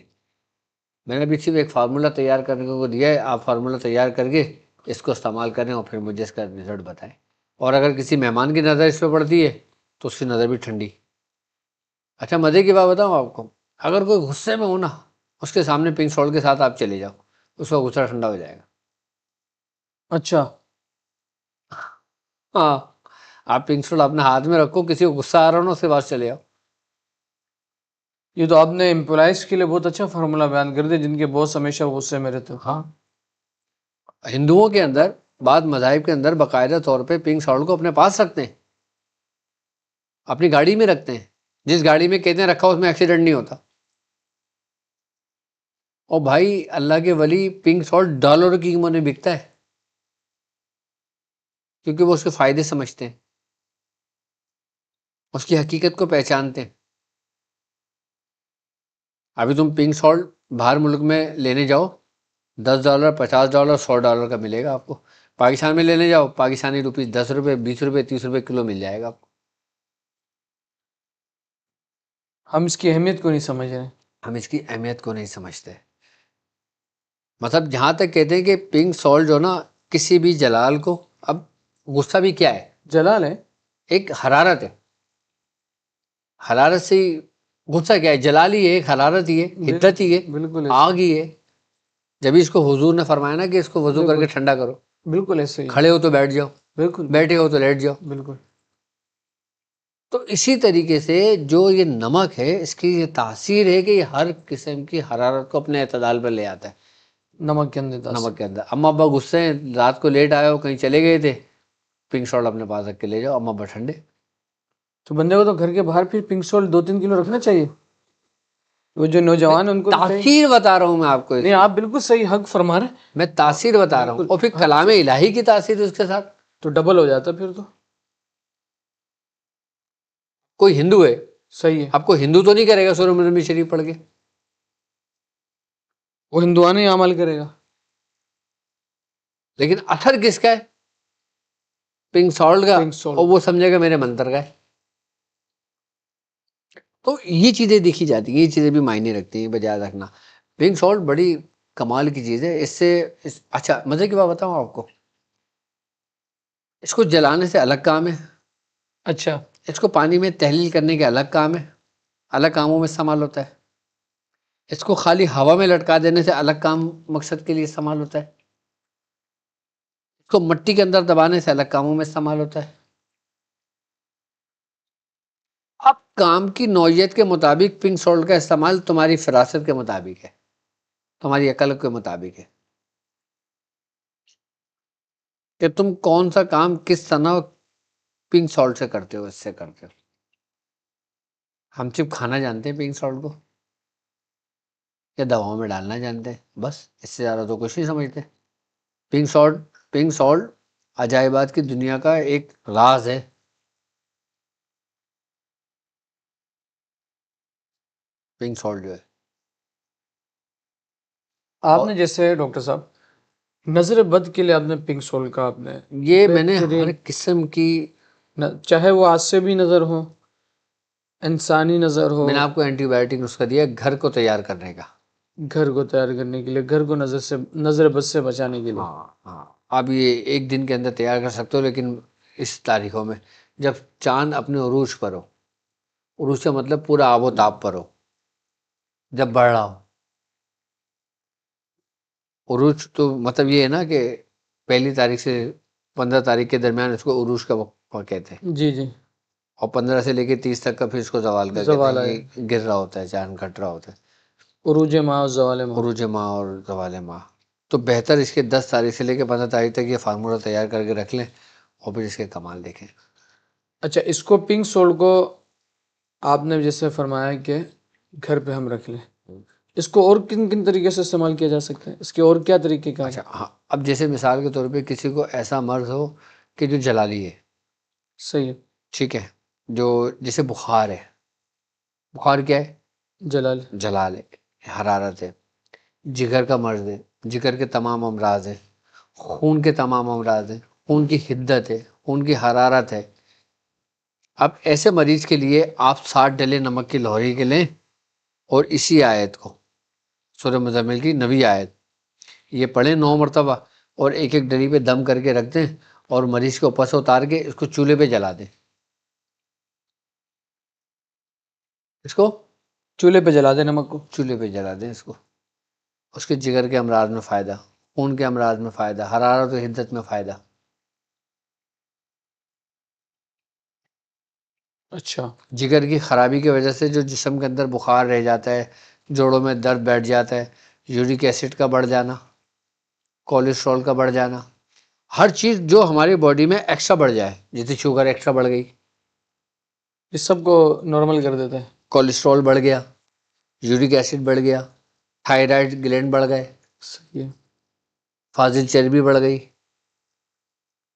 میں نے ابھی صرف ایک فارمولہ تیار کرنے کو دیا ہے، آپ فارمولہ تیار کر کے اس کو استعمال کریں اور پھر مجھے اس کا رزلٹ بتائیں۔ اور اگر کسی مہمان کی نظر اس پہ پڑتی ہے تو اس کی نظر بھی ٹھنڈی۔ اچھا مزے کی بات بتاؤں آپ کو، اگر کوئی غصے میں ہو نا، اس کے سامنے پنک سالٹ کے ساتھ آپ چلے جاؤ، اس کا غصہ ٹھنڈا ہو جائے گا۔ اچھا، ہاں، آپ پنک سالٹ اپنے ہاتھ میں رکھو، کسی کو غصہ آ رہا ہو نا، اس کے پاس چلے جاؤ۔ یہ تو آپ نے امپلائز کے لیے بہت اچھا فارمولہ بیان کر دیا، جن کے باس ہمیشہ غصے میں رہتے ہو۔ ہاں، ہندوؤں کے اندر، بعض مذاہب کے اندر باقاعدہ طور پہ پنک سالٹ کو اپنے پاس رکھتے ہیں، اپنی گاڑی میں رکھتے ہیں، جس گاڑی میں کہتے ہیں رکھا اس میں ایکسیڈنٹ نہیں ہوتا۔ اور بھائی اللہ کے ولی، پنک سالٹ ڈالر کی قیمت میں بکتا ہے، کیونکہ وہ اس کے فائدے سمجھتے ہیں، اس کی حقیقت کو پہچانتے ہیں۔ ابھی تم پنک سالٹ باہر ملک میں لینے جاؤ، $10، $50، $100 کا ملے گا آپ کو۔ پاکستان میں لینے جاؤ، پاکستانی روپیز $10، $20، $30 کلو مل جائے گا آپ کو۔ ہم اس کی اہمیت کو نہیں سمجھ رہے۔ ہم اس کی اہمیت کو نہیں سمجھتے۔ مطلب جہاں تک کہتے ہیں کہ پنک سالٹ جو نا کسی بھی جلال کو، اب غصہ بھی کیا ہے؟ جلال ہے، ایک حرارت ہے، حرارت سے ہی غصہ کیا ہے؟ جلال ہی ہے، ایک حرارت ہی ہے، حدت ہی ہے، بالکل آگ ہی ہے۔ جبھی اس کو حضور نے فرمایا نا کہ اس کو وضو کر کے ٹھنڈا کرو، بالکل ایسے ہی، کھڑے ہو تو بیٹھ جاؤ، بالکل بیٹھے ہو تو لیٹ جاؤ۔ بالکل۔ تو اسی طریقے سے جو یہ نمک ہے، اس کی یہ تاثیر ہے کہ یہ ہر قسم کی حرارت کو اپنے اعتدال پر لے آتا ہے۔ نمک کے اندر تاثیر۔ نمک کے اندر اما ابا غصے ہیں، رات کو لیٹ آئے ہو، کہیں چلے گئے تھے، پنک سالٹ اپنے پاس رکھ کے لے جاؤ، اما ابا ٹھنڈے۔ تو بندے کو تو گھر کے باہر پھر پنک سالٹ 2-3 کلو رکھنا چاہیے، وہ جو نوجوان ہیں ان کو تو چاہیے۔ تاثیر بتا رہا ہوں میں آپ کو، نہیں آپ بالکل صحیح حق فرما رہے ہیں، میں تاثیر بتا رہا ہوں، اور پھر کلام الہی کی تاثیر اس کے ساتھ۔ تو ڈبل ہو جاتا پھر تو۔ کوئی ہندو ہے، صحیح ہے، آپ کو ہندو تو نہیں کرے گا سورہ مزمل شریف پڑھ کے، وہ ہندوانہ ہی عمل کرے گا، لیکن اثر کس کا ہے؟ پنک سالٹ کا، پنک سالٹ۔ اور وہ سمجھے گا میرے منتر کا ہے۔ تو یہ چیزیں دیکھی جاتی ہیں، یہ چیزیں بھی معنی رکھتی ہیں، بجائے رکھنا۔ پنک سالٹ بڑی کمال کی چیز ہے، اس سے اچھا مزے کی بات بتاؤں آپ کو، اس کو جلانے سے الگ کام ہے، اچھا، اس کو پانی میں تحلیل کرنے کے الگ کام ہے، الگ کاموں میں استعمال ہوتا ہے، اس کو خالی ہوا میں لٹکا دینے سے الگ کام، مقصد کے لیے استعمال ہوتا ہے، اس کو مٹی کے اندر دبانے سے الگ کاموں میں استعمال ہوتا ہے۔ اب کام کی نوعیت کے مطابق پنک سالٹ کا استعمال تمہاری فراست کے مطابق ہے، تمہاری عقل کے مطابق ہے، کہ تم کون سا کام کس طرح پنک سالٹ سے کرتے ہو، اس سے کرتے ہو۔ ہم صرف کھانا جانتے ہیں پنک سالٹ کو، یا دواؤں میں ڈالنا جانتے ہیں، بس اس سے زیادہ تو کچھ نہیں سمجھتے۔ پنک سالٹ عجائبات کی دنیا کا ایک راز ہے۔ پنک سالٹ جو ہے. آپ نے جیسے ڈاکٹر صاحب نظر بد کے لیے آپ نے پنک سال کا آپ نے یہ میں نے بہترین، ہر قسم کی، چاہے وہ آج سے بھی نظر ہو، انسانی نظر ہو، میں نے آپ کو اینٹی بایوٹک نسخہ دیا گھر کو تیار کرنے کا. گھر کو تیار کرنے کے لیے، گھر کو نظر بد سے بچانے کے لیے. ہاں ہاں، آپ یہ ایک دن کے اندر تیار کر سکتے ہو، لیکن اس تاریخوں میں جب چاند اپنے عروج پر ہو، عروج کا مطلب پورا آب و تاب پر ہو، جب بڑھ رہا ہو. عروج تو مطلب یہ ہے نا کہ 1 تاریخ سے 15 تاریخ کے درمیان اس کو عروج کا وقت کہتے ہیں، جی جی، اور 15 سے لے کے 30 تک کا پھر اس کو زوال کا کہتے زوال ہیں. آیا، یہ گر رہا ہوتا ہے، چاند گھٹ رہا ہوتا ہے، عروج ماہ اور زوال ماہ. عروج ماہ اور زوال ماہ. تو بہتر اس کے 10 تاریخ سے لے کے 15 تاریخ تک یہ فارمولہ تیار کر کے رکھ لیں، اور پھر اس کے کمال دیکھیں. اچھا، اس کو پنک سالٹ کو آپ نے جیسے فرمایا کہ گھر پہ ہم رکھ لیں، اس کو اور کن کن طریقے سے استعمال کیا جا سکتا ہے؟ اس کے اور کیا طریقے کار ہیں؟ اچھا ہاں، اب جیسے مثال کے طور پہ کسی کو ایسا مرض ہو کہ جو جلالی ہے، صحیح ہے، ٹھیک ہے، جو جیسے بخار ہے. بخار کیا ہے؟ جلال. جلال ہے، حرارت ہے. جگر کا مرض ہے، جگر کے تمام امراض ہیں. خون کے تمام امراض ہیں، خون کی حدت ہے، خون کی حرارت ہے. اب ایسے مریض کے لیے آپ 60 نمک کی لوہری کے لیں، اور اسی آیت کو، سورہ مزمل کی 9ویں آیت، یہ پڑھیں 9 مرتبہ، اور ایک ایک ڈلی پہ دم کر کے رکھ دیں، اور مریض کے اوپر سے اتار کے اس کو چولہے پہ جلا دیں. اس کو چولہے پہ جلا دیں نمک کو. چولہے پہ جلا دیں اس کو. اس کے جگر کے امراض میں فائدہ، خون کے امراض میں فائدہ، حرارت و حدت میں فائدہ. اچھا، جگر کی خرابی کی وجہ سے جو جسم کے اندر بخار رہ جاتا ہے، جوڑوں میں درد بیٹھ جاتا ہے، یورک ایسڈ کا بڑھ جانا، کولیسٹرول کا بڑھ جانا، ہر چیز جو ہماری باڈی میں ایکسٹرا بڑھ جائے، جیسے شوگر ایکسٹرا بڑھ گئی، اس سب کو نارمل کر دیتا ہے. کولیسٹرول بڑھ گیا، یورک ایسڈ بڑھ گیا، تھائرائڈ گلینڈ بڑھ گئے، صحیح ہے. فاضل چربی بڑھ گئی،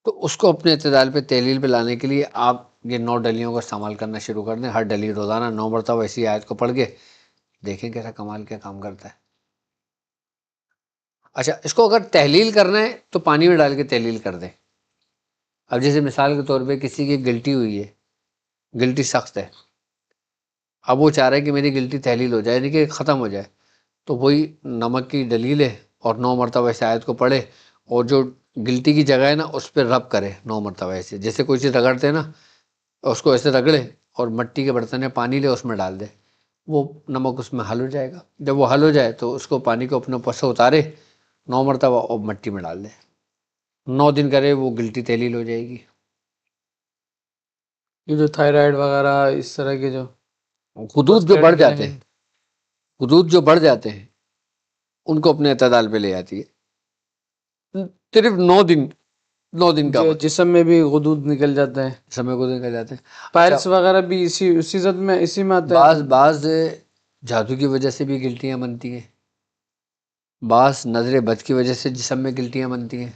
تو اس کو اپنے اعتدال پہ تحلیل پہ لانے کے لیے آپ یہ 9 ڈلیوں کا استعمال کرنا شروع کر دیں. ہر ڈلی روزانہ 9 مرتبہ اسی آیت کو پڑھ کے دیکھیں کیسا کمال کیا کام کرتا ہے. اچھا، اس کو اگر تحلیل کرنا ہے تو پانی میں ڈال کے تحلیل کر دیں. اب جیسے مثال کے طور پہ کسی کی گلٹی ہوئی ہے، گلٹی سخت ہے، اب وہ چاہ رہا ہے کہ میری گلٹی تحلیل ہو جائے، یعنی کہ ختم ہو جائے، تو وہی نمک کی ڈلی لے اور 9 مرتبہ اس آیت کو پڑھے، اور جو گلٹی کی جگہ ہے نا اس پہ رب کرے 9 مرتبہ ایسے، جیسے کوئی چیز رگڑتے ہیں نا، اس کو ایسے رگڑے اور مٹی کے برتن میں پانی لے اس میں ڈال دے، وہ نمک اس میں حل ہو جائے گا. جب وہ حل ہو جائے تو اس کو پانی کو اپنے اوپر سے اتارے 9 مرتبہ اور مٹی میں ڈال دے، 9 دن کرے، وہ گلٹی تحلیل ہو جائے گی. یہ جو تھائرائڈ وغیرہ اس طرح کے جو خطوط جو بڑھ جاتے ہیں، خطوط جو بڑھ جاتے ہیں، ان کو اپنے اعتدال پہ لے آتی ہے. صرف 9 دن کا جو وقت، جسم میں بھی غدود نکل جاتا ہے، سمے کو نکل جاتے ہیں. پائلس وغیرہ بھی اسی زد میں اسی میں آتا ہے. بعض جادو کی وجہ سے بھی گلٹیاں بنتی ہیں، بعض نظر بد کی وجہ سے جسم میں گلٹیاں بنتی ہیں،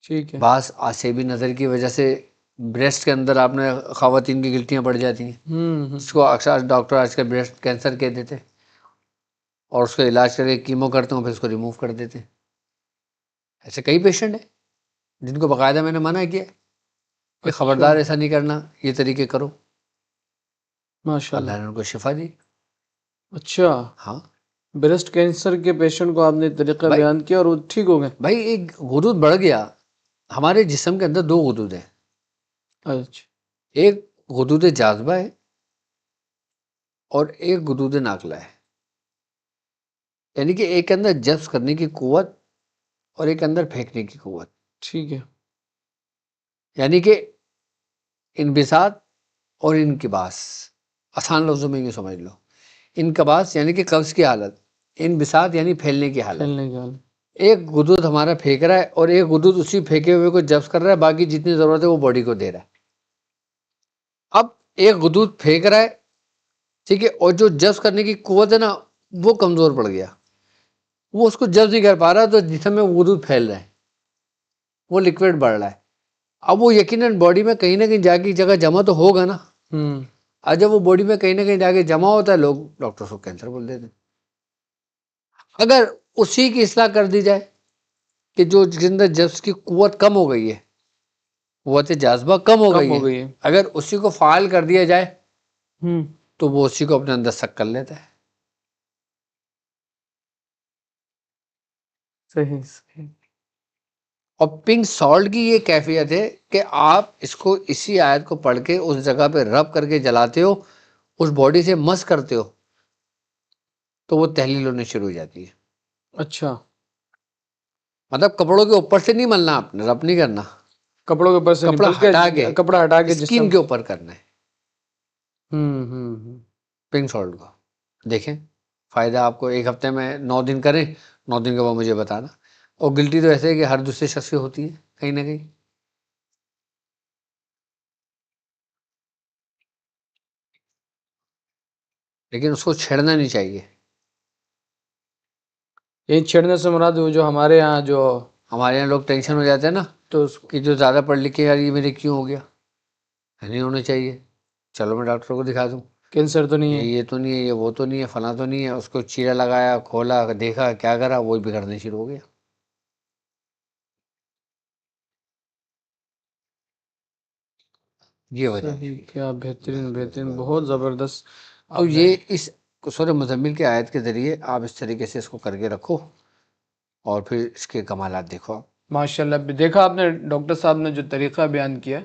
ٹھیک ہے. بعض آسیبی نظر کی وجہ سے بریسٹ کے اندر آپ نے خواتین کی گلٹیاں بڑھ جاتی ہیں، اس کو اکثر ڈاکٹر آج کل بریسٹ کینسر کہہ دیتے ہیں، اور اس کا علاج کر کے کیمو کرتے ہیں، پھر اس کو ریموو کر دیتے ہیں. ایسے کئی پیشنٹ ہیں جن کو باقاعدہ میں نے منع کیا کہ خبردار ایسا نہیں کرنا، یہ طریقے کرو. ماشاء اللہ اللہ. نے ان کو شفا دی. اچھا، ہاں بریسٹ کینسر کے پیشنٹ کو آپ نے طریقہ بھائی، بیان کیا اور وہ ٹھیک ہو گئے. بھائی ایک غدود بڑھ گیا. ہمارے جسم کے اندر 2 غدود ہیں، اچھا، ایک غدود جاذبہ ہے اور ایک غدود ناقلہ ہے. یعنی کہ ایک اندر جذب کرنے کی قوت اور ایک اندر پھینکنے کی قوت. ٹھیک ہے. یعنی کہ انبساط اور انقباض، آسان لفظوں میں یہ سمجھ لو. انقباض یعنی کہ قبض کی حالت، انبساط یعنی پھیلنے کی حالت. پھیلنے کا حال. ایک غدود ہمارا پھینک رہا ہے اور ایک غدود اسی پھینکے ہوئے کو جذب کر رہا ہے، باقی جتنی ضرورت ہے وہ باڈی کو دے رہا ہے. اب ایک غدود پھینک رہا ہے، ٹھیک ہے، اور جو جذب کرنے کی قوت ہے نا وہ کمزور پڑ گیا، وہ اس کو جذب نہیں کر پا رہا، تو جسم میں غدود پھیل رہے ہیں، وہ لیکوڈ بڑھ رہا ہے. اب وہ یقیناً باڈی میں کہیں نہ کہیں جا کی جگہ جمع تو ہوگا نا، اور جب وہ باڈی میں کہیں نہ کہیں جا کے جمع ہوتا ہے لوگ ڈاکٹر کو کینسر بول دیتے ہیں. اگر اسی کی اصلاح کر دی جائے کہ جو جس کے اندر جذب کی قوت کم ہو گئی ہے، قوت جاذبہ کم ہو گئی ہے، اگر اسی کو فعال کر دیا جائے تو وہ اسی کو اپنے اندر سک کر لیتا ہے. صحیح صحیح. اور پنک سالٹ کی یہ کیفیت ہے کہ آپ اس کو اسی آیت کو پڑھ کے اس جگہ پہ رب کر کے جلاتے ہو، اس باڈی سے مس کرتے ہو تو وہ تحلیل ہونے شروع ہو جاتی ہے. اچھا، مطلب کپڑوں کے اوپر سے نہیں ملنا، آپ نے رب نہیں کرنا، کپڑوں کے اوپر سے نہیں، کپڑا ہٹا کے، بلکہ کپڑا ہٹا کے جسم. اسکن کے اوپر کرنا ہے ہوں. پنک سالٹ کو. دیکھیں فائدہ آپ کو، ایک ہفتے میں 9 دن کریں، 9 دن کے بعد مجھے بتانا. اور گلٹی تو ایسے ہے کہ ہر دوسرے شخص کی ہوتی ہے کہیں نہ کہیں. لیکن اس کو چھیڑنا نہیں چاہیے. یہ چھیڑنے سے مراد وہ جو ہمارے یہاں لوگ ٹینشن ہو جاتے ہیں نا، تو کہ جو زیادہ پڑھ لکھ کے یار یہ میرے کیوں ہو گیا، نہیں ہونا چاہیے، چلو میں ڈاکٹر کو دکھا دوں، کینسر تو نہیں ہے. یہ تو نہیں ہے، یہ وہ تو نہیں ہے، فلاں تو نہیں ہے. اس کو چیرا لگایا، کھولا، دیکھا، کیا کرا، وہ بگڑنے شروع ہو گیا. یہ وجہ صحیح، کیا بہترین بہترین، بہت زبردست. تو یہ اس سورہ مزمل کی آیت کے ذریعے آپ اس طریقے سے اس کو کر کے رکھو اور پھر اس کے کمالات دیکھو. ماشاء اللہ. دیکھا آپ نے ڈاکٹر صاحب نے جو طریقہ بیان کیا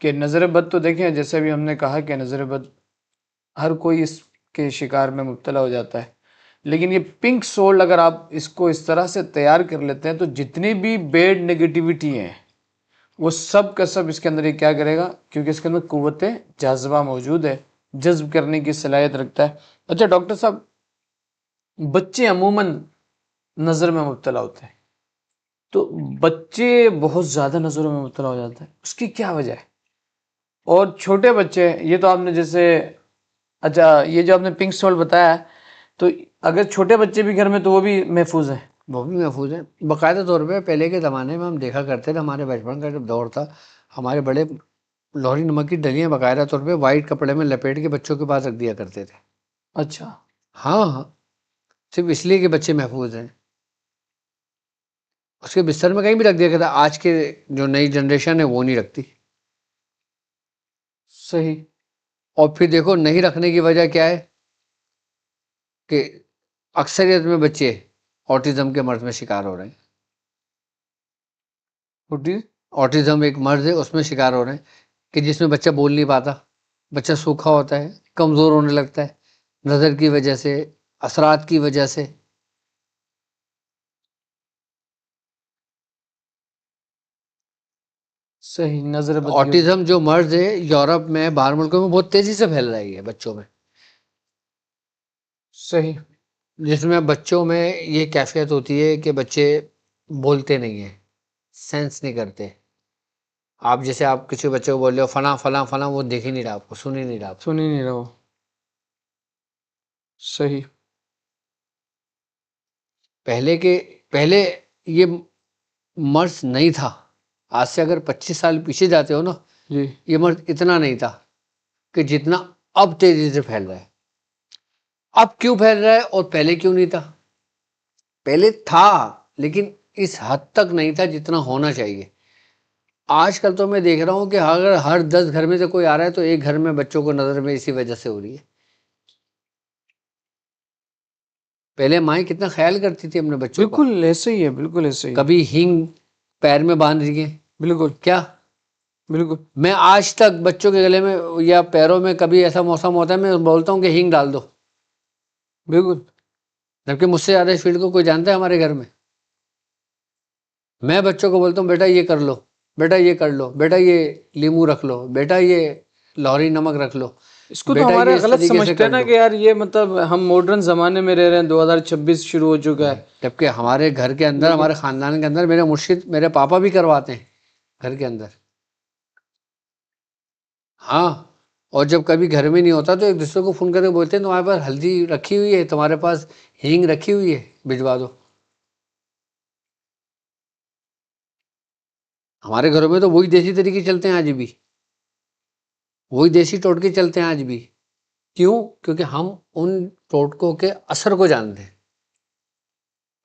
کہ نظر بد، تو دیکھیں جیسے بھی ہم نے کہا کہ نظر بد ہر کوئی اس کے شکار میں مبتلا ہو جاتا ہے، لیکن یہ پنک سولٹ اگر آپ اس کو اس طرح سے تیار کر لیتے ہیں تو جتنی بھی بیڈ نگیٹیوٹی ہیں وہ سب کا سب اس کے اندر یہ کیا کرے گا، کیونکہ اس کے اندر قوت جاذبہ موجود ہے، جذب کرنے کی صلاحیت رکھتا ہے. اچھا ڈاکٹر صاحب، بچے عموماً نظر میں مبتلا ہوتے ہیں، تو بچے بہت زیادہ نظروں میں مبتلا ہو جاتے ہیں، اس کی کیا وجہ ہے؟ اور چھوٹے بچے، یہ تو آپ نے جیسے، اچھا یہ جو آپ نے پنک سالٹ بتایا ہے، تو اگر چھوٹے بچے بھی گھر میں تو وہ بھی محفوظ ہیں؟ وہ بھی محفوظ ہے باقاعدہ طور پہ. پہلے کے زمانے میں ہم دیکھا کرتے تھے، ہمارے بچپن کا جب دور تھا، ہمارے بڑے لوہری نمک کی ڈلیاں باقاعدہ طور پہ وائٹ کپڑے میں لپیٹ کے بچوں کے پاس رکھ دیا کرتے تھے. اچھا. ہاں، صرف اس لیے کہ بچے محفوظ ہیں. اس کے بستر میں کہیں بھی رکھ دیا کرتا. آج کے جو نئی جنریشن ہے وہ نہیں رکھتی. صحیح. اور پھر دیکھو نہیں رکھنے کی وجہ کیا ہے کہ اکثریت میں بچے آٹزم کے مرض میں شکار ہو رہے ہیں. آٹزم ایک مرض ہے، اس میں شکار ہو رہے ہیں کہ جس میں بچہ بول نہیں پاتا، بچہ سوکھا ہوتا ہے، کمزور ہونے لگتا ہے، نظر کی وجہ سے، اثرات کی وجہ سے. صحیح. نظر بد. آٹزم جو مرض ہے یورپ میں، باہر ملکوں میں بہت تیزی سے پھیل رہی ہے بچوں میں. صحیح. جس میں بچوں میں یہ کیفیت ہوتی ہے کہ بچے بولتے نہیں ہیں، سینس نہیں کرتے. آپ جیسے آپ کسی بچے کو بول رہے ہو فلاں فلاں فلاں، وہ دیکھ ہی نہیں رہا، آپ کو سن ہی نہیں رہا. سن ہی نہیں رہا. صحیح. پہلے یہ مرض نہیں تھا. آج سے اگر 25 سال پیچھے جاتے ہو نا، جی. یہ مرض اتنا نہیں تھا کہ جتنا اب تیزی سے پھیل رہا ہے. اب کیوں پھیل رہا ہے اور پہلے کیوں نہیں تھا؟ پہلے تھا لیکن اس حد تک نہیں تھا جتنا ہونا چاہیے. آج کل تو میں دیکھ رہا ہوں کہ اگر ہر 10 گھر میں سے کوئی آ رہا ہے تو ایک گھر میں بچوں کو نظر میں اسی وجہ سے ہو رہی ہے. پہلے مائیں کتنا خیال کرتی تھی اپنے بچوں کا. بالکل ایسے ہی ہے، بالکل ایسے ہی. کبھی ہینگ پیر میں باندھ دیے. بالکل. کیا بالکل. میں آج تک بچوں کے گلے میں یا پیروں میں کبھی ایسا موسم ہوتا ہے میں بولتا ہوں کہ ہینگ ڈال دو. بالکل. جبکہ مجھ سے زیادہ اس فیلڈ کو کوئی جانتا ہے ہمارے گھر میں. میں بچوں کو بولتا ہوں بیٹا یہ کر لو، بیٹا یہ کر لو، بیٹا یہ لیمو رکھ لو، بیٹا یہ لاہوری نمک رکھ لو. اس کو تو بیٹا ہمارے یہ اس غلط طریقے سے سمجھتے ہیں کر نا لو. کہ یار یہ مطلب ہم ماڈرن زمانے میں رہ رہے ہیں، 2026 شروع ہو چکا ہے. جبکہ ہمارے گھر کے اندر، ہمارے خاندان کے اندر میرے مرشد میرے پاپا بھی کرواتے ہیں گھر کے اندر. ہاں. اور جب کبھی گھر میں نہیں ہوتا تو ایک دوسرے کو فون کر کے بولتے ہیں تمہارے پاس ہلدی رکھی ہوئی ہے، تمہارے پاس ہینگ رکھی ہوئی ہے، بھجوا دو. ہمارے گھروں میں تو وہی دیسی طریقے چلتے ہیں آج بھی. وہی دیسی ٹوٹکے چلتے ہیں آج بھی. کیوں؟ کیونکہ ہم ان ٹوٹکوں کے اثر کو جانتے ہیں،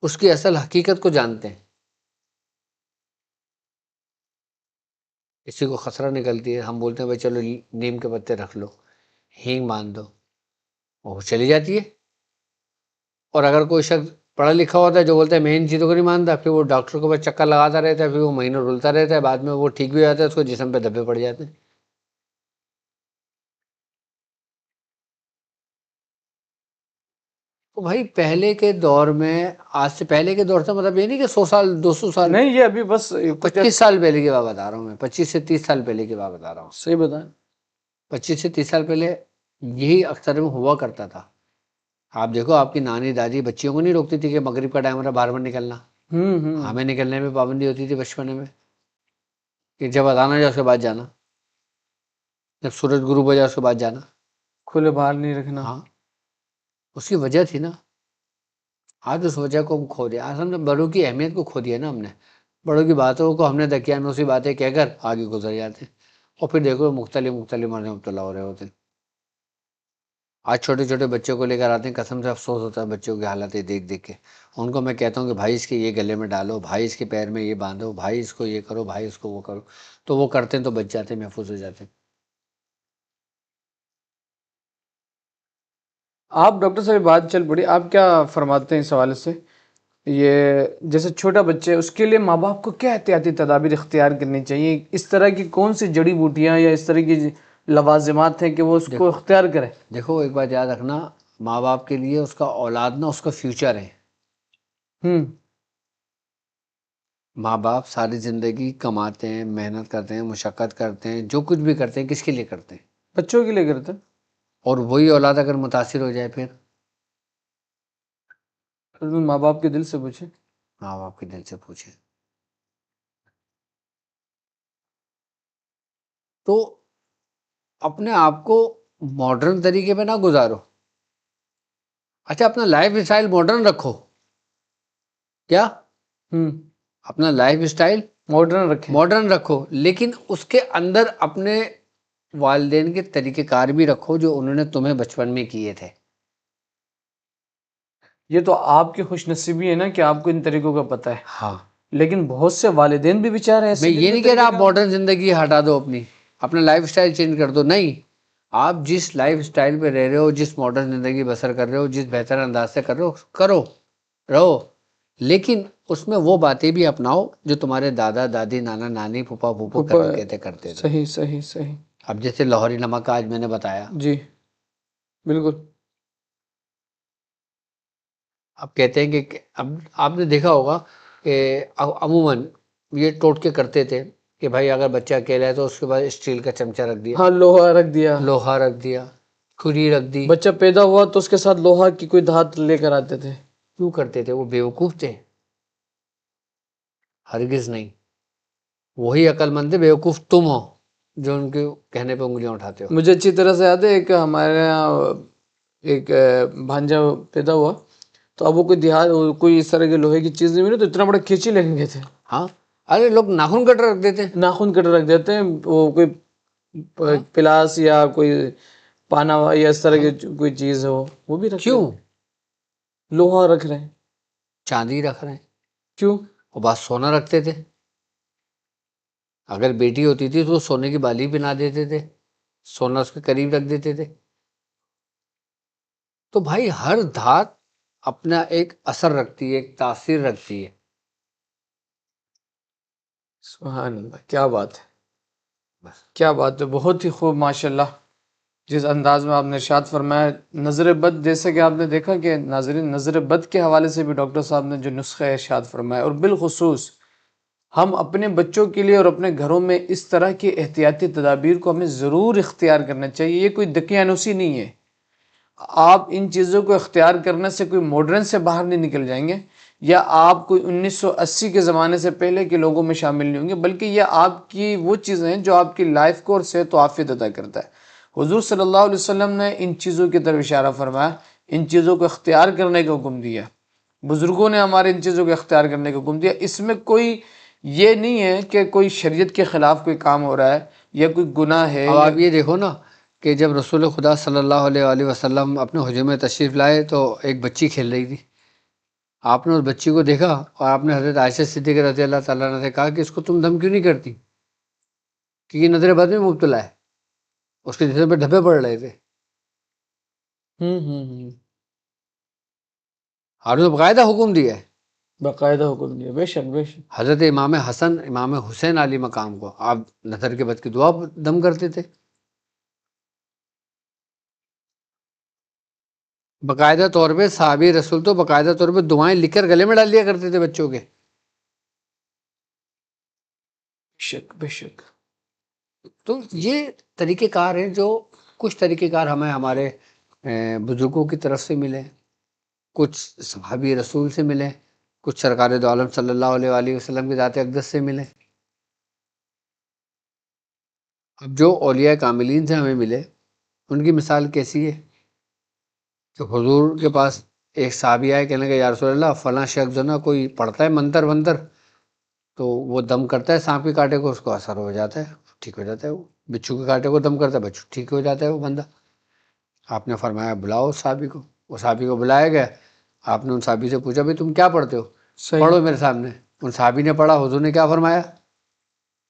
اس کی اصل حقیقت کو جانتے ہیں. کسی کو خسرہ نکلتی ہے، ہم بولتے ہیں بھائی چلو نیم کے پتے رکھ لو، ہینگ باندھ دو، وہ چلی جاتی ہے. اور اگر کوئی شخص پڑھا لکھا ہوتا ہے جو بولتا ہے میں ان چیزوں کو نہیں مانتا، پھر وہ ڈاکٹر کو بس چکر لگاتا رہتا ہے، پھر وہ مہینوں رلتا رہتا ہے، بعد میں وہ ٹھیک بھی ہو جاتا ہے، اس کو جسم پہ دھبے پڑ جاتے ہیں. تو بھائی پہلے کے دور میں، آج سے پہلے کے دور سے مطلب یہ نہیں کہ 100 سال 200 سال، نہیں یہ ابھی بس کچھ 25 سال پہلے کی بات بتا رہا ہوں میں، 25 سے 30 سال پہلے کی بات بتا رہا ہوں. صحیح بتائیں. 25 سے 30 سال پہلے یہی اکثر میں ہوا کرتا تھا. آپ دیکھو آپ کی نانی دادی بچیوں کو نہیں روکتی تھی کہ مغرب کا ٹائم ہو رہا باہر مت نکلنا. ہمیں نکلنے میں پابندی ہوتی تھی بچپنے میں کہ جب اذان ہو جائے اس کے بعد جانا، جب سورج غروب ہو جائے اس کے بعد جانا. کھلے باہر نہیں رکھنا. ہاں، اس کی وجہ تھی نا. آج اس وجہ کو ہم کھو دیا، آج ہم نے بڑوں کی اہمیت کو کھو دیا نا. ہم نے بڑوں کی باتوں کو ہم نے دقیانوسی باتیں کہہ کر آگے گزر جاتے ہیں، اور پھر دیکھو مختلف مرضی مبتلا ہو رہے ہوتے ہیں. آج چھوٹے چھوٹے بچوں کو لے کر آتے ہیں، قسم سے افسوس ہوتا ہے بچوں کی حالتیں دیکھ دیکھ کے. ان کو میں کہتا ہوں کہ بھائی اس کے یہ گلے میں ڈالو، بھائی اس کے پیر میں یہ باندھو، بھائی اس کو یہ کرو، بھائی اس کو وہ کرو، تو وہ کرتے ہیں تو بچ جاتے ہیں، محفوظ ہو جاتے ہیں. آپ ڈاکٹر صاحب بات چل پڑی، آپ کیا فرماتے ہیں اس حوالے سے؟ یہ جیسے چھوٹا بچہ ہے اس کے لیے ماں باپ کو کیا احتیاطی تدابیر اختیار کرنی چاہیے؟ اس طرح کی کون سی جڑی بوٹیاں یا اس طرح کی لوازمات ہیں کہ وہ اس کو اختیار کرے؟ دیکھو ایک بات یاد رکھنا، ماں باپ کے لیے اس کا اولاد نا اس کا فیوچر ہے. ماں باپ ساری زندگی کماتے ہیں، محنت کرتے ہیں، مشقت کرتے ہیں، جو کچھ بھی کرتے ہیں کس کے لیے کرتے ہیں؟ بچوں کے لیے کرتے ہیں. اور وہی اولاد اگر متاثر ہو جائے پھر ماں باپ کے دل سے پوچھیں. ماں باپ کے دل سے پوچھیں. تو اپنے آپ کو ماڈرن طریقے پہ نہ گزارو. اچھا اپنا لائف اسٹائل ماڈرن رکھو، کیا اپنا لائف اسٹائل ماڈرن رکھو، لیکن اس کے اندر اپنے والدین کے طریقہ کار بھی رکھو جو انہوں نے تمہیں بچپن میں کیے تھے. یہ تو آپ کی خوش نصیبی ہے نا کہ آپ کو ان طریقوں کا پتہ ہے. ہاں، لیکن بہت سے والدین بھی بیچارے ہیں. میں یہ نہیں کہہ رہا آپ ماڈرن زندگی ہٹا دو، اپنا لائف اسٹائل چینج کر دو، نہیں. آپ جس لائف اسٹائل پہ رہ رہے ہو، جس ماڈرن زندگی بسر کر رہے ہو، جس بہتر انداز سے کر رہے ہو، کرو رہو، لیکن اس میں وہ باتیں بھی اپناؤ جو تمہارے دادا دادی نانا نانی پھوپا پھوپھو کرتے تھے. صحیح صحیح صحیح. اب جیسے لاہوری نمک کا آج میں نے بتایا، جی بالکل. اب کہتے ہیں کہ اب آپ نے دیکھا ہوگا کہ عموماً یہ ٹوٹکے کرتے تھے کہ بھائی اگر بچہ اکیلا ہے تو اس کے بعد اسٹیل کا چمچہ رکھ دیا، ہاں لوہا رکھ دیا، کھری رکھ دی. بچہ پیدا ہوا تو اس کے ساتھ لوہا کی کوئی دھات لے کر آتے تھے. کیوں کرتے تھے؟ وہ بیوقوف تھے؟ ہرگز نہیں. وہی عقل مند تھے، بیوقوف تم ہو جو ان کے کہنے پہ انگلیاں اٹھاتے ہو. مجھے اچھی طرح سے یاد ہے، ایک ہمارے یہاں ایک بھانجا پیدا ہوا تو اب وہ کوئی اس طرح کے لوہے کی چیز نہیں ملی تو اتنا بڑا کھینچی لے گئے تھے. ہاں، ارے لوگ ناخن کٹر رکھ دیتے ہیں، ناخن کٹر رکھ دیتے ہیں، وہ کوئی پلاس یا کوئی پانا یا اس طرح کی کوئی چیز ہو وہ بھی رکھ. کیوں؟ لوہا رکھ رہے ہیں، چاندی رکھ رہے ہیں. کیوں؟ وہ بات سونا رکھتے تھے. اگر بیٹی ہوتی تھی تو وہ سونے کی بالی پہنا دیتے تھے، سونا اس کے قریب رکھ دیتے تھے. تو بھائی ہر دھات اپنا ایک اثر رکھتی ہے، ایک تاثیر رکھتی ہے. سبحان اللہ، کیا بات ہے، کیا بات ہے، بہت ہی خوب ماشاءاللہ. جس انداز میں آپ نے ارشاد فرمایا، نظر بد، جیسے کہ آپ نے دیکھا کہ ناظرین نظر بد کے حوالے سے بھی ڈاکٹر صاحب نے جو نسخہ ارشاد فرمایا، اور بالخصوص ہم اپنے بچوں کے لیے اور اپنے گھروں میں اس طرح کی احتیاطی تدابیر کو ہمیں ضرور اختیار کرنا چاہیے. یہ کوئی دقیانوسی نہیں ہے. آپ ان چیزوں کو اختیار کرنے سے کوئی ماڈرن سے باہر نہیں نکل جائیں گے، یا آپ کوئی 1980 کے زمانے سے پہلے کے لوگوں میں شامل نہیں ہوں گے، بلکہ یہ آپ کی وہ چیزیں ہیں جو آپ کی لائف کو اور صحت و عافیت عطا کرتا ہے. حضور صلی اللہ علیہ وسلم نے ان چیزوں کی طرف اشارہ فرمایا، ان چیزوں کو اختیار کرنے کا حکم دیا. بزرگوں نے ہمارے ان چیزوں کو اختیار کرنے کا حکم دیا. اس میں کوئی یہ نہیں ہے کہ کوئی شریعت کے خلاف کوئی کام ہو رہا ہے، یا کوئی گناہ ہے اب یا آپ یہ دیکھو نا کہ جب رسول خدا صلی اللہ علیہ وآلہ وسلم اپنے حجرے میں تشریف لائے تو ایک بچی کھیل رہی تھی. آپ نے اس بچی کو دیکھا اور آپ نے حضرت عائشہ صدیقہ رضی اللہ تعالیٰ عنہ سے کہا کہ اس کو تم دم کیوں نہیں کرتی، کہ یہ نظر بد میں مبتلا ہے. اس کے جسم پہ دھبے پڑ رہے تھے. ہوں آپ نے باقاعدہ حکم دیا ہے. باقاعدہ حکم دیا. بے شک بے شک. حضرت امام حسن امام حسین علی مقام کو آپ نظر کے بد کی دعا دم کرتے تھے. باقاعدہ طور پہ صحابی رسول تو باقاعدہ طور پہ دعائیں لکھ کر گلے میں ڈال دیا کرتے تھے بچوں کے. شک بے شک. تو یہ طریقہ کار ہیں جو کچھ طریقہ کار ہمیں ہمارے بزرگوں کی طرف سے ملے، کچھ صحابی رسول سے ملے، کچھ سرکار دو عالم صلی اللہ علیہ وآلہ وسلم کی ذات اقدس سے ملے. اب جو اولیاء کاملین سے ہمیں ملے ان کی مثال کیسی ہے کہ حضور کے پاس ایک صحابی آئے، کہنے کہ یا رسول اللہ فلاں شخص جو نا کوئی پڑھتا ہے منتر ونتر تو وہ دم کرتا ہے سانپ کے کاٹے کو، اس کو اثر ہو جاتا ہے، ٹھیک ہو جاتا ہے. وہ بچھو کے کاٹے کو دم کرتا ہے، بچھو ٹھیک ہو جاتا ہے وہ بندہ. آپ نے فرمایا بلاؤ اس صحابی کو. وہ صحابی کو بلایا گیا. آپ نے ان صحابی سے پوچھا بھائی تم کیا پڑھتے ہو، صحیح. پڑھو میرے سامنے. ان صحابی نے پڑھا. حضور نے کیا فرمایا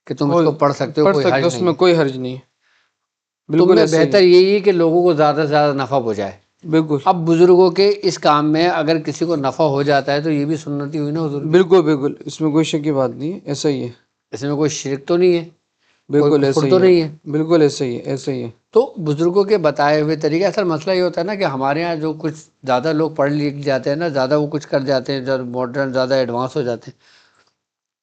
کہ تم اس کو پڑھ سکتے ہو، پڑھ کوئی سکتے، حرج اس نہیں میں ہے. کوئی حرج نہیں ہے. تم بالکل میں ایسے ہی. بہتر یہی ہے کہ لوگوں کو زیادہ سے زیادہ نفع پہنچائے. بالکل اب بزرگوں کے اس کام میں اگر کسی کو نفع ہو جاتا ہے تو یہ بھی سنتی ہوئی نا حضور کی. بالکل بالکل، اس میں کوئی شک کی بات نہیں ہے. ایسا ہی ہے. اس میں کوئی شرک تو نہیں ہے، کوئی بالکل ایسا کفر تو ہی ہے. نہیں ہے. بالکل ایسا ہی ہے. ایسا ہی ہے. تو بزرگوں کے بتائے ہوئے طریقے. اصل مسئلہ یہ ہوتا ہے نا کہ ہمارے ہاں جو کچھ زیادہ لوگ پڑھ لکھ جاتے ہیں نا، زیادہ وہ کچھ کر جاتے ہیں، جو ماڈرن زیادہ ایڈوانس ہو جاتے ہیں،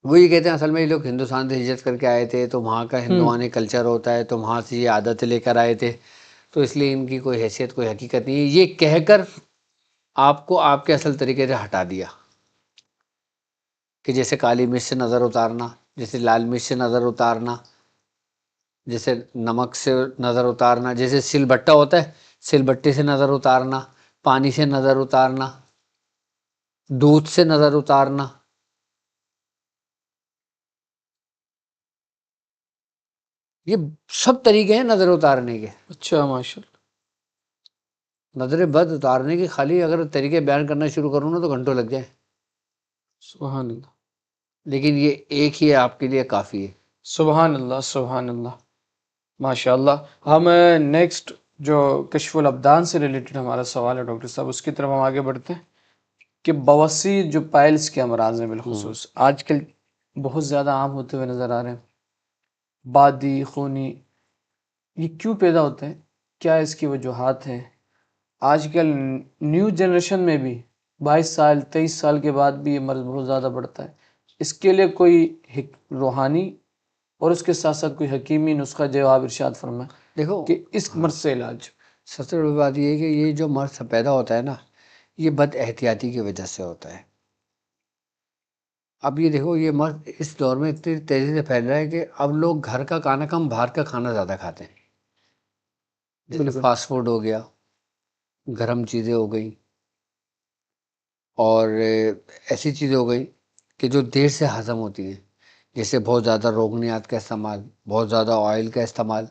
وہ یہ کہتے ہیں اصل میں یہ لوگ ہندوستان سے ہجرت کر کے آئے تھے تو وہاں کا ہندوانی کلچر ہوتا ہے تو وہاں سے یہ عادتیں لے کر آئے تھے تو اس لیے ان کی کوئی حیثیت کوئی حقیقت نہیں ہے. یہ کہہ کر آپ کو آپ کے اصل طریقے سے ہٹا دیا کہ جیسے کالی مرچ سے نظر اتارنا، جیسے لال مرچ سے نظر اتارنا، جیسے نمک سے نظر اتارنا، جیسے سل بٹا ہوتا ہے سل بٹے سے نظر اتارنا، پانی سے نظر اتارنا، دودھ سے نظر اتارنا. یہ سب طریقے ہیں نظر اتارنے کے. اچھا ماشاء اللہ. نظر بد اتارنے کی خالی اگر طریقے بیان کرنا شروع کروں نا تو گھنٹوں لگ جائیں، سبحان اللہ. لیکن یہ ایک ہی آپ کے لیے کافی ہے. سبحان اللہ سبحان اللہ. ماشاء اللہ. ہم نیکسٹ جو کشف الابدان سے ریلیٹڈ ہمارا سوال ہے ڈاکٹر صاحب، اس کی طرف ہم آگے بڑھتے ہیں کہ بواسیر جو پائلس کے امراض ہیں بالخصوص آج کل بہت زیادہ عام ہوتے ہوئے نظر آ رہے ہیں. بادی خونی یہ کیوں پیدا ہوتے ہیں؟ کیا اس کی وجوہات ہیں؟ آج کل نیو جنریشن میں بھی 22 سال 23 سال کے بعد بھی یہ مرض بہت زیادہ بڑھتا ہے. اس کے لیے کوئی روحانی اور اس کے ساتھ ساتھ کوئی حکیمی نسخہ جواب ارشاد فرمائے دیکھو کہ اس مرض سے علاج؟ سب سے بڑی بات یہ ہے کہ یہ جو مرض پیدا ہوتا ہے نا، یہ بد احتیاطی کی وجہ سے ہوتا ہے. اب یہ دیکھو یہ مرض اس دور میں اتنی تیزی سے پھیل رہا ہے کہ اب لوگ گھر کا کھانا کم باہر کا کھانا زیادہ کھاتے ہیں. جیسے بالکل. فاسٹ فوڈ ہو گیا، گرم چیزیں ہو گئی، اور ایسی چیزیں ہو گئی کہ جو دیر سے ہضم ہوتی ہیں، جیسے بہت زیادہ روغنیات کا استعمال، بہت زیادہ آئل کا استعمال.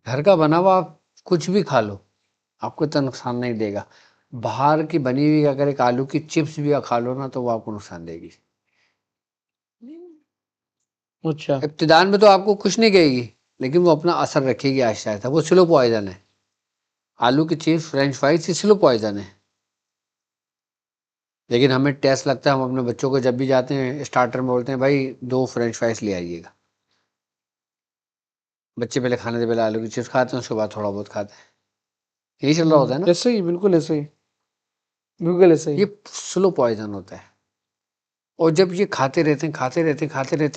گھر کا بنا ہوا آپ کچھ بھی کھا لو آپ کو اتنا نقصان نہیں دے گا. باہر کی بنی ہوئی اگر ایک آلو کی چپس بھی کھا لو نا تو وہ آپ کو نقصان دے گی. اچھا. ابتدان میں تو آپ کو کچھ نہیں کہے گی لیکن وہ اپنا اثر رکھے گی آہستہ آہستہ. وہ سلو پوائزن ہے. آلو کی chips French fries slow poison ہے. لیکن ہمیں ٹیسٹ لگتا ہے، ہم اپنے بچوں کو جب بھی جاتے ہیں اسٹارٹر میں بولتے ہیں بھائی 2 فرینچ فرائز لے آئیے گا. بچے پہلے کھانے سے پہلے آلو کی چپس کھاتے ہیں، اس کے بعد تھوڑا بہت کھاتے ہیں. یہی چل رہا ہوتا ہے نا. ایسے ہی بالکل ایسے ہی. بالکل ایسے ہی. یہ سلو پوائزن ہوتا ہے. اور جب یہ کھاتے رہتے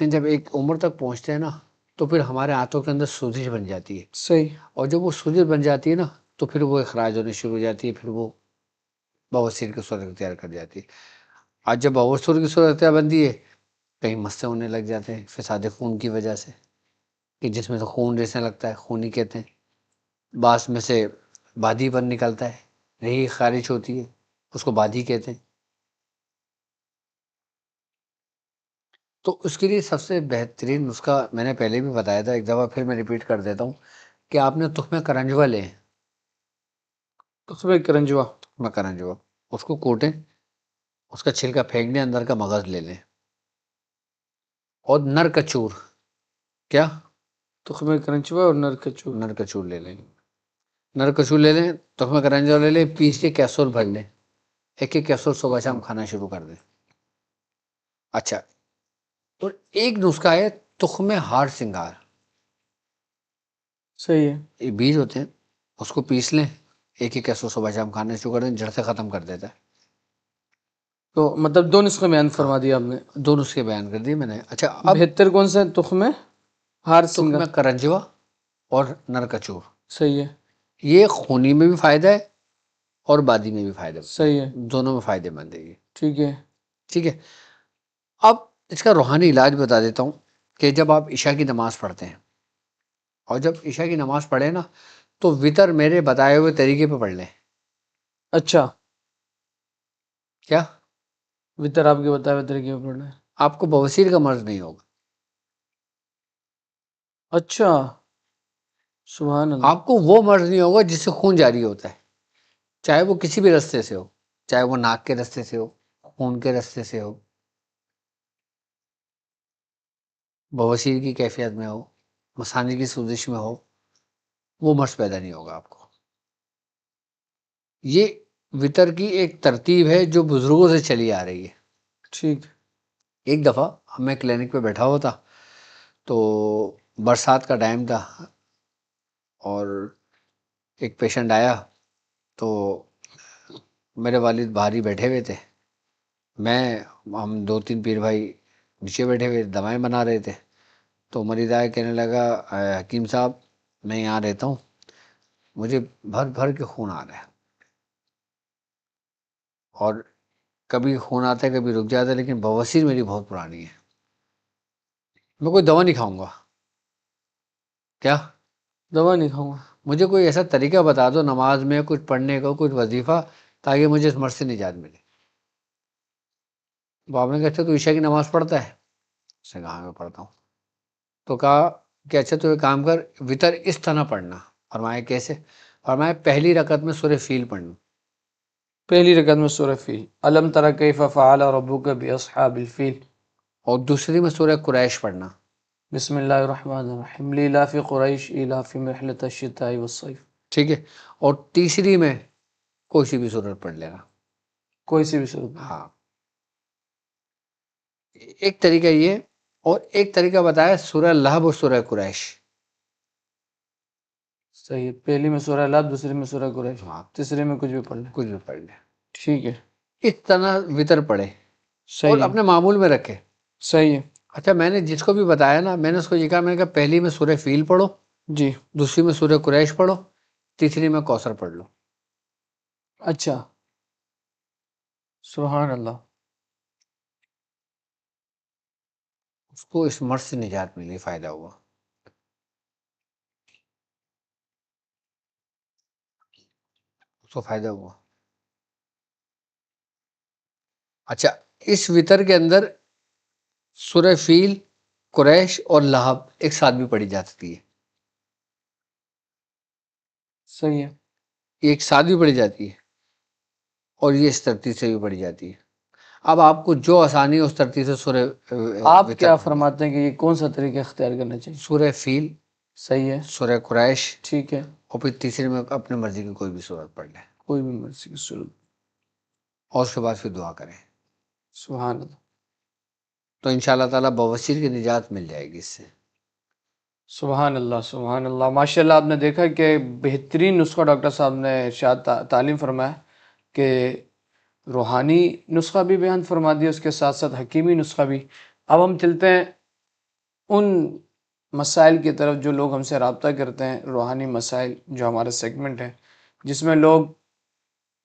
ہیں جب ایک عمر تک پہنچتے ہیں نا تو پھر ہمارے ہاتھوں کے اندر سوزش بن جاتی ہے. صحیح. اور جب وہ سوزش بن جاتی ہے نا تو پھر وہ اخراج ہونے شروع ہو جاتی ہے، پھر وہ بواسیر کی صورت اختیار کر جاتی ہے. آج جب بواسیر کی صورت اختیار بنتی ہے کہیں مسئلے ہونے لگ جاتے ہیں فساد خون کی وجہ سے، کہ جس میں سے خون ریسنے لگتا ہے، خونی کہتے ہیں. بعض میں سے بادی پن نکلتا ہے، رہی خارج ہوتی ہے، اس کو بادی کہتے ہیں. تو اس کے لیے سب سے بہترین نسخہ میں نے پہلے بھی بتایا تھا، ایک دفعہ پھر میں ریپیٹ کر دیتا ہوں کہ آپ نے تخم کرنجوا لیں، تخمہ کرنجوا، تخم کرنجوا اس کو کوٹیں، اس کا چھلکا پھینک دیں، اندر کا مغز لے لیں، اور نر کچور، کیا تخمہ کرنجوا اور نر کچور، نر کچور لے لیں، نر کچور لے لیں، تخم کرنجوا لے لیں، پیس کے کیپسول بھر لیں، ایک ایک کیپسول صبح شام کھانا شروع کر دیں۔ اچھا، اور ایک نسخہ ہے تخم ہار سنگار، صحیح ہے، یہ بیج ہوتے ہیں، اس کو پیس لیں، ایک ایک کیپسول صبح شام کھانا شروع کر دیں، جڑ سے ختم کر دیتا ہے۔ تو مطلب 2 نسخے بیان فرما دیا آپ نے، دو نسخے بیان کر دیے میں نے۔ اچھا، اب بہتر کون سا ہے؟ تخمہ ہار سنگا، تخم کرنجوا اور نر کچور، صحیح ہے، یہ خونی میں بھی فائدہ ہے اور بادی میں بھی فائدہ مند صحیح ہے، ہے، دونوں میں فائدے مند ہے یہ، ٹھیک ہے، ٹھیک ہے۔ اب اس کا روحانی علاج بتا دیتا ہوں کہ جب آپ عشاء کی نماز پڑھتے ہیں، اور جب عشاء کی نماز پڑھیں نا، تو وطر میرے بتائے ہوئے طریقے پہ پڑھ لیں۔ اچھا، کیا؟ وطر آپ کے بتائے ہوئے طریقے پہ پڑھنا ہے، آپ کو بواسیر کا مرض نہیں ہوگا، اچھا، سبحان اللہ، آپ کو وہ مرض نہیں ہوگا جس سے خون جاری ہوتا ہے، چاہے وہ کسی بھی رستے سے ہو، چاہے وہ ناک کے رستے سے ہو، خون کے رستے سے ہو، بواسیر کی کیفیت میں ہو، مثانے کی سوزش میں ہو، وہ مرض پیدا نہیں ہوگا آپ کو۔ یہ وطر کی ایک ترتیب ہے جو بزرگوں سے چلی آ رہی ہے۔ ٹھیک، ایک دفعہ میں کلینک پہ بیٹھا ہوا تھا، تو برسات کا ٹائم تھا، اور ایک پیشنٹ آیا، تو میرے والد باہر ہی بیٹھے ہوئے تھے، ہم 2-3 پیر بھائی نیچے بیٹھے ہوئے دوائیں بنا رہے تھے، تو مریض آیا کہنے لگا حکیم صاحب میں یہاں رہتا ہوں، مجھے بھر بھر کے خون آ رہا ہے، اور کبھی خون آتا ہے کبھی رک جاتا ہے، لیکن بواسیر میری بہت پرانی ہے، میں کوئی دوا نہیں کھاؤں گا۔ کیا؟ دوا نہیں کھاؤں گا، مجھے کوئی ایسا طریقہ بتا دو نماز میں کچھ پڑھنے کا، کچھ وظیفہ، تاکہ مجھے اس مرض سے نجات ملے۔ تو آپ نے کہا اچھا تو عشاء کی نماز پڑھتا ہے؟ اس نے کہا میں پڑھتا ہوں۔ تو کہا کہ اچھا تو ایک کام کر، وطر اس طرح پڑھنا۔ فرمایا کیسے؟ فرمایا پہلی رکعت میں سورہ فیل پڑھنا، پہلی رکعت میں سورہ فیل، الم تر کیف فعل ربک باصحاب الفیل، اور دوسری میں سورہ قریش پڑھنا، بسم اللہ الرحمن الرحیم، لیلاف قریش ایلافہم رحلۃ الشتاء والصیف، ٹھیک ہے، اور تیسری میں کوئی سی بھی سورت پڑھ لینا۔ کوئی سی بھی صورت میں، ہاں، ایک طریقہ یہ، اور ایک طریقہ بتایا سورہ لہب اور سورہ قریش۔ صحیح ہے، پہلی میں سورہ لہب، دوسری میں سورہ قریش، ہاں، تیسری میں کچھ بھی پڑھ لیں، کچھ بھی پڑھ لے، ٹھیک ہے، اس طرح وطر پڑھے اور صحیح ہے، اپنے معمول میں رکھے۔ صحیح ہے، اچھا، میں نے جس کو بھی بتایا نا، میں نے اس کو یہ کہا، میں نے کہا پہلی میں سورہ فیل پڑھو، جی، دوسری میں سورہ قریش پڑھو، تیسری میں کوثر پڑھ لو۔ اچھا، سبحان اللہ، اس کو اس مرض سے نجات ملی، فائدہ ہوا، اس کو فائدہ ہوا۔ اچھا، اس وطر کے اندر سورہ فیل، قریش اور لہب ایک ساتھ بھی پڑھی جا سکتی ہے، صحیح ہے، یہ ایک ساتھ بھی پڑھی جاتی ہے، اور یہ اس ترتیب سے بھی پڑھی جاتی ہے۔ اب آپ کو جو آسانی ہے اس ترتیب سے سورہ آپ وطر کیا پڑھ لیں۔ فرماتے ہیں کہ یہ کون سا طریقہ اختیار کرنا چاہیے؟ سورہ فیل، صحیح ہے، سورہ قریش، ٹھیک ہے، اور پھر تیسرے میں اپنے مرضی کی کوئی بھی سورت پڑھ لیں، کوئی بھی مرضی کی صورت، اور اس کے بعد پھر دعا کریں، سبحان اللہ، تو ان شاء اللہ تعالیٰ بواسیر کی نجات مل جائے گی اس سے۔ سبحان اللہ، سبحان اللہ، ماشاء اللہ، آپ نے دیکھا کہ بہترین نسخہ ڈاکٹر صاحب نے ارشاد تعلیم فرمایا کہ روحانی نسخہ بھی بیان فرما دیا، اس کے ساتھ ساتھ حکیمی نسخہ بھی۔ اب ہم چلتے ہیں ان مسائل کی طرف جو لوگ ہم سے رابطہ کرتے ہیں، روحانی مسائل جو ہمارا سیگمنٹ ہے، جس میں لوگ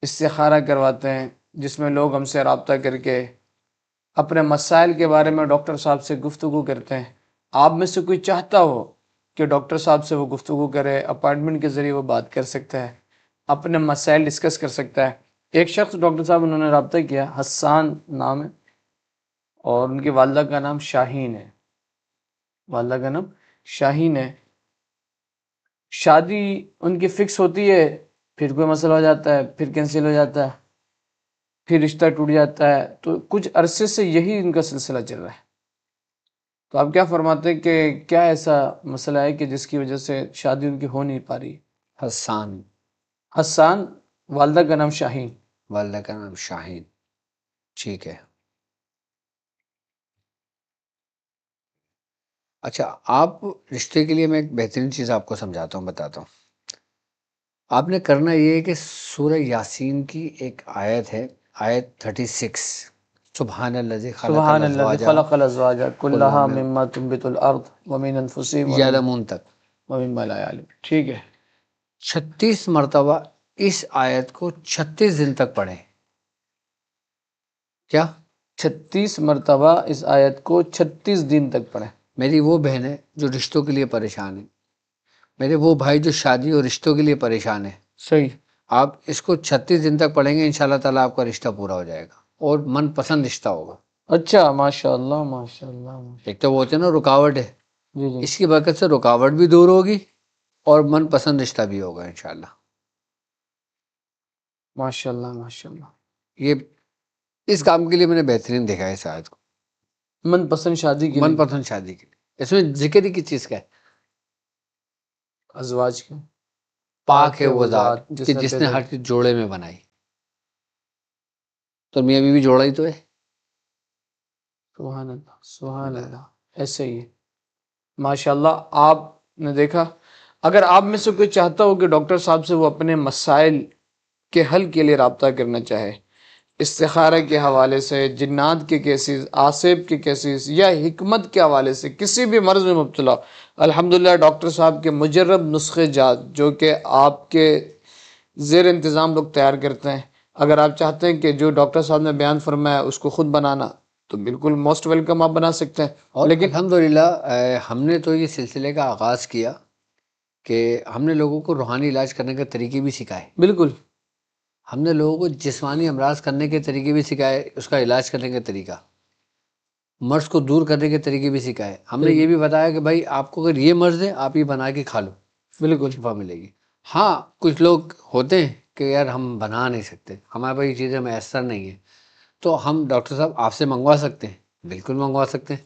استخارہ کرواتے ہیں، جس میں لوگ ہم سے رابطہ کر کے اپنے مسائل کے بارے میں ڈاکٹر صاحب سے گفتگو کرتے ہیں۔ آپ میں سے کوئی چاہتا ہو کہ ڈاکٹر صاحب سے وہ گفتگو کرے، اپائنٹمنٹ کے ذریعے وہ بات کر سکتا ہے، اپنے مسائل ڈسکس کر سکتا ہے۔ ایک شخص ڈاکٹر صاحب انہوں نے رابطہ کیا، حسان نام ہے، اور ان کی والدہ کا نام شاہین ہے، والدہ کا نام شاہین ہے. شادی ان کی فکس ہوتی ہے، پھر کوئی مسئلہ ہو جاتا ہے، پھر کینسل ہو جاتا ہے، پھر رشتہ ٹوٹ جاتا ہے. تو کچھ عرصے سے یہی ان کا سلسلہ چل رہا ہے. تو آپ کیا فرماتے ہیں کہ کیا ایسا مسئلہ ہے کہ جس کی وجہ سے شادی ان کی ہو نہیں پا رہی؟ حسان، حسان، والدہ کا نام شاہین. والدہ کا نام شاہین. ٹھیک ہے. اچھا، آپ رشتے کے لیے میں ایک بہترین چیز آپ کو سمجھاتا ہوں، بتاتا ہوں. آپ نے کرنا یہ ہے کہ سورہ یاسین کی ایک آیت ہے، آیت 36، سبحان الذی خلق سبحان الذی الازواج خلق الازواج کلھا کلها مما تنبت الارض ومن انفسهم یعلمون تک. ومما لا يعلمون. ٹھیک ہے. 36 مرتبہ اس آیت کو 36 دن تک پڑھیں. کیا؟ 36 مرتبہ اس آیت کو 36 دن تک پڑھیں. میری وہ بہن ہے جو رشتوں کے لیے پریشان ہے، میرے وہ بھائی جو شادی اور رشتوں کے لیے پریشان ہے. صحیح. آپ اس کو 36 دن تک پڑھیں گے، انشاءاللہ تعالیٰ آپ کا رشتہ پورا ہو جائے گا اور من پسند رشتہ ہوگا. اچھا، ماشاء اللہ ماشاء اللہ. ایک تو وہ ہوتے ہیں نا رکاوٹ ہے، جی جی، اس کی برکت سے رکاوٹ بھی دور ہوگی اور من پسند رشتہ بھی ہوگا انشاءاللہ. ماشاء اللہ ماشاء اللہ. یہ اس کام کے لیے میں نے بہترین دیکھا ہے اس آیت کو، من پسند شادی کے من لیے پسند شادی کے لیے. اس میں ذکر ہی کس چیز کا ہے؟ ازواج کے. پاک ہے وہ ذات کہ جس نے پیدا ہر چیز جوڑے میں بنائی. تو میاں بیوی جوڑا ہی تو ہے. سبحان اللہ سبحان اللہ. ایسے ہی ہے. ماشاء اللہ. آپ نے دیکھا، اگر آپ میں سے کوئی چاہتا ہو کہ ڈاکٹر صاحب سے وہ اپنے مسائل کے حل کے لیے رابطہ کرنا چاہے، استخارہ کے حوالے سے، جنات کے کیسز، آصب کے کیسز، یا حکمت کے حوالے سے کسی بھی مرض میں مبتلا، الحمدللہ ڈاکٹر صاحب کے مجرب نسخے جات جو کہ آپ کے زیر انتظام لوگ تیار کرتے ہیں، اگر آپ چاہتے ہیں کہ جو ڈاکٹر صاحب نے بیان فرمایا اس کو خود بنانا، تو بالکل موسٹ ویلکم، آپ بنا سکتے ہیں. اور لیکن الحمدللہ ہم نے تو یہ سلسلے کا آغاز کیا کہ ہم نے لوگوں کو روحانی علاج کرنے کے طریقے بھی سکھائے. بالکل ہم نے لوگوں کو جسمانی امراض کرنے کے طریقے بھی سکھائے، اس کا علاج کرنے کا طریقہ، مرض کو دور کرنے کے طریقے بھی سکھائے. ہم نے یہ بھی بتایا کہ بھائی آپ کو اگر یہ مرض ہے آپ یہ بنا کے کھا لو، بالکل شفا ملے گی. ہاں کچھ لوگ ہوتے ہیں کہ یار ہم بنا نہیں سکتے، ہمارے پاس یہ چیزیں میسر نہیں ہیں، تو ہم ڈاکٹر صاحب آپ سے منگوا سکتے ہیں. بالکل منگوا سکتے ہیں.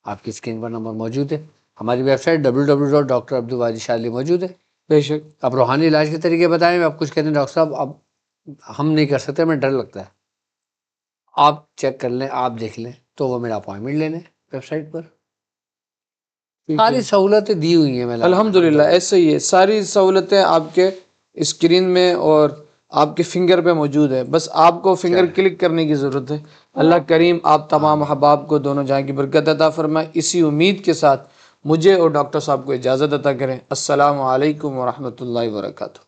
آپ کی اسکرین پر نمبر موجود ہے، ہماری ویب سائٹ www.drabdulwajid موجود ہے. بے شک. اب روحانی علاج کے طریقے بتائیں، آپ کچھ کہتے ہیں ڈاکٹر صاحب اب ہم نہیں کر سکتے، ہمیں ڈر لگتا ہے. آپ چیک کر لیں، آپ دیکھ لیں، تو وہ میرا اپوائنٹمنٹ لے لیں ویب سائٹ پر. ساری سہولتیں دی ہوئی ہیں. الحمدللہ ایسے ہی ہے. ساری سہولتیں آپ کے اسکرین میں اور آپ کے فنگر پہ موجود ہے، بس آپ کو فنگر کلک کرنے کی ضرورت ہے. اللہ کریم آپ تمام احباب کو دونوں جہاں کی برکت عطا فرمائے. اسی امید کے ساتھ مجھے اور ڈاکٹر صاحب کو اجازت عطا کریں. السلام علیکم ورحمۃ اللہ وبرکاتہ.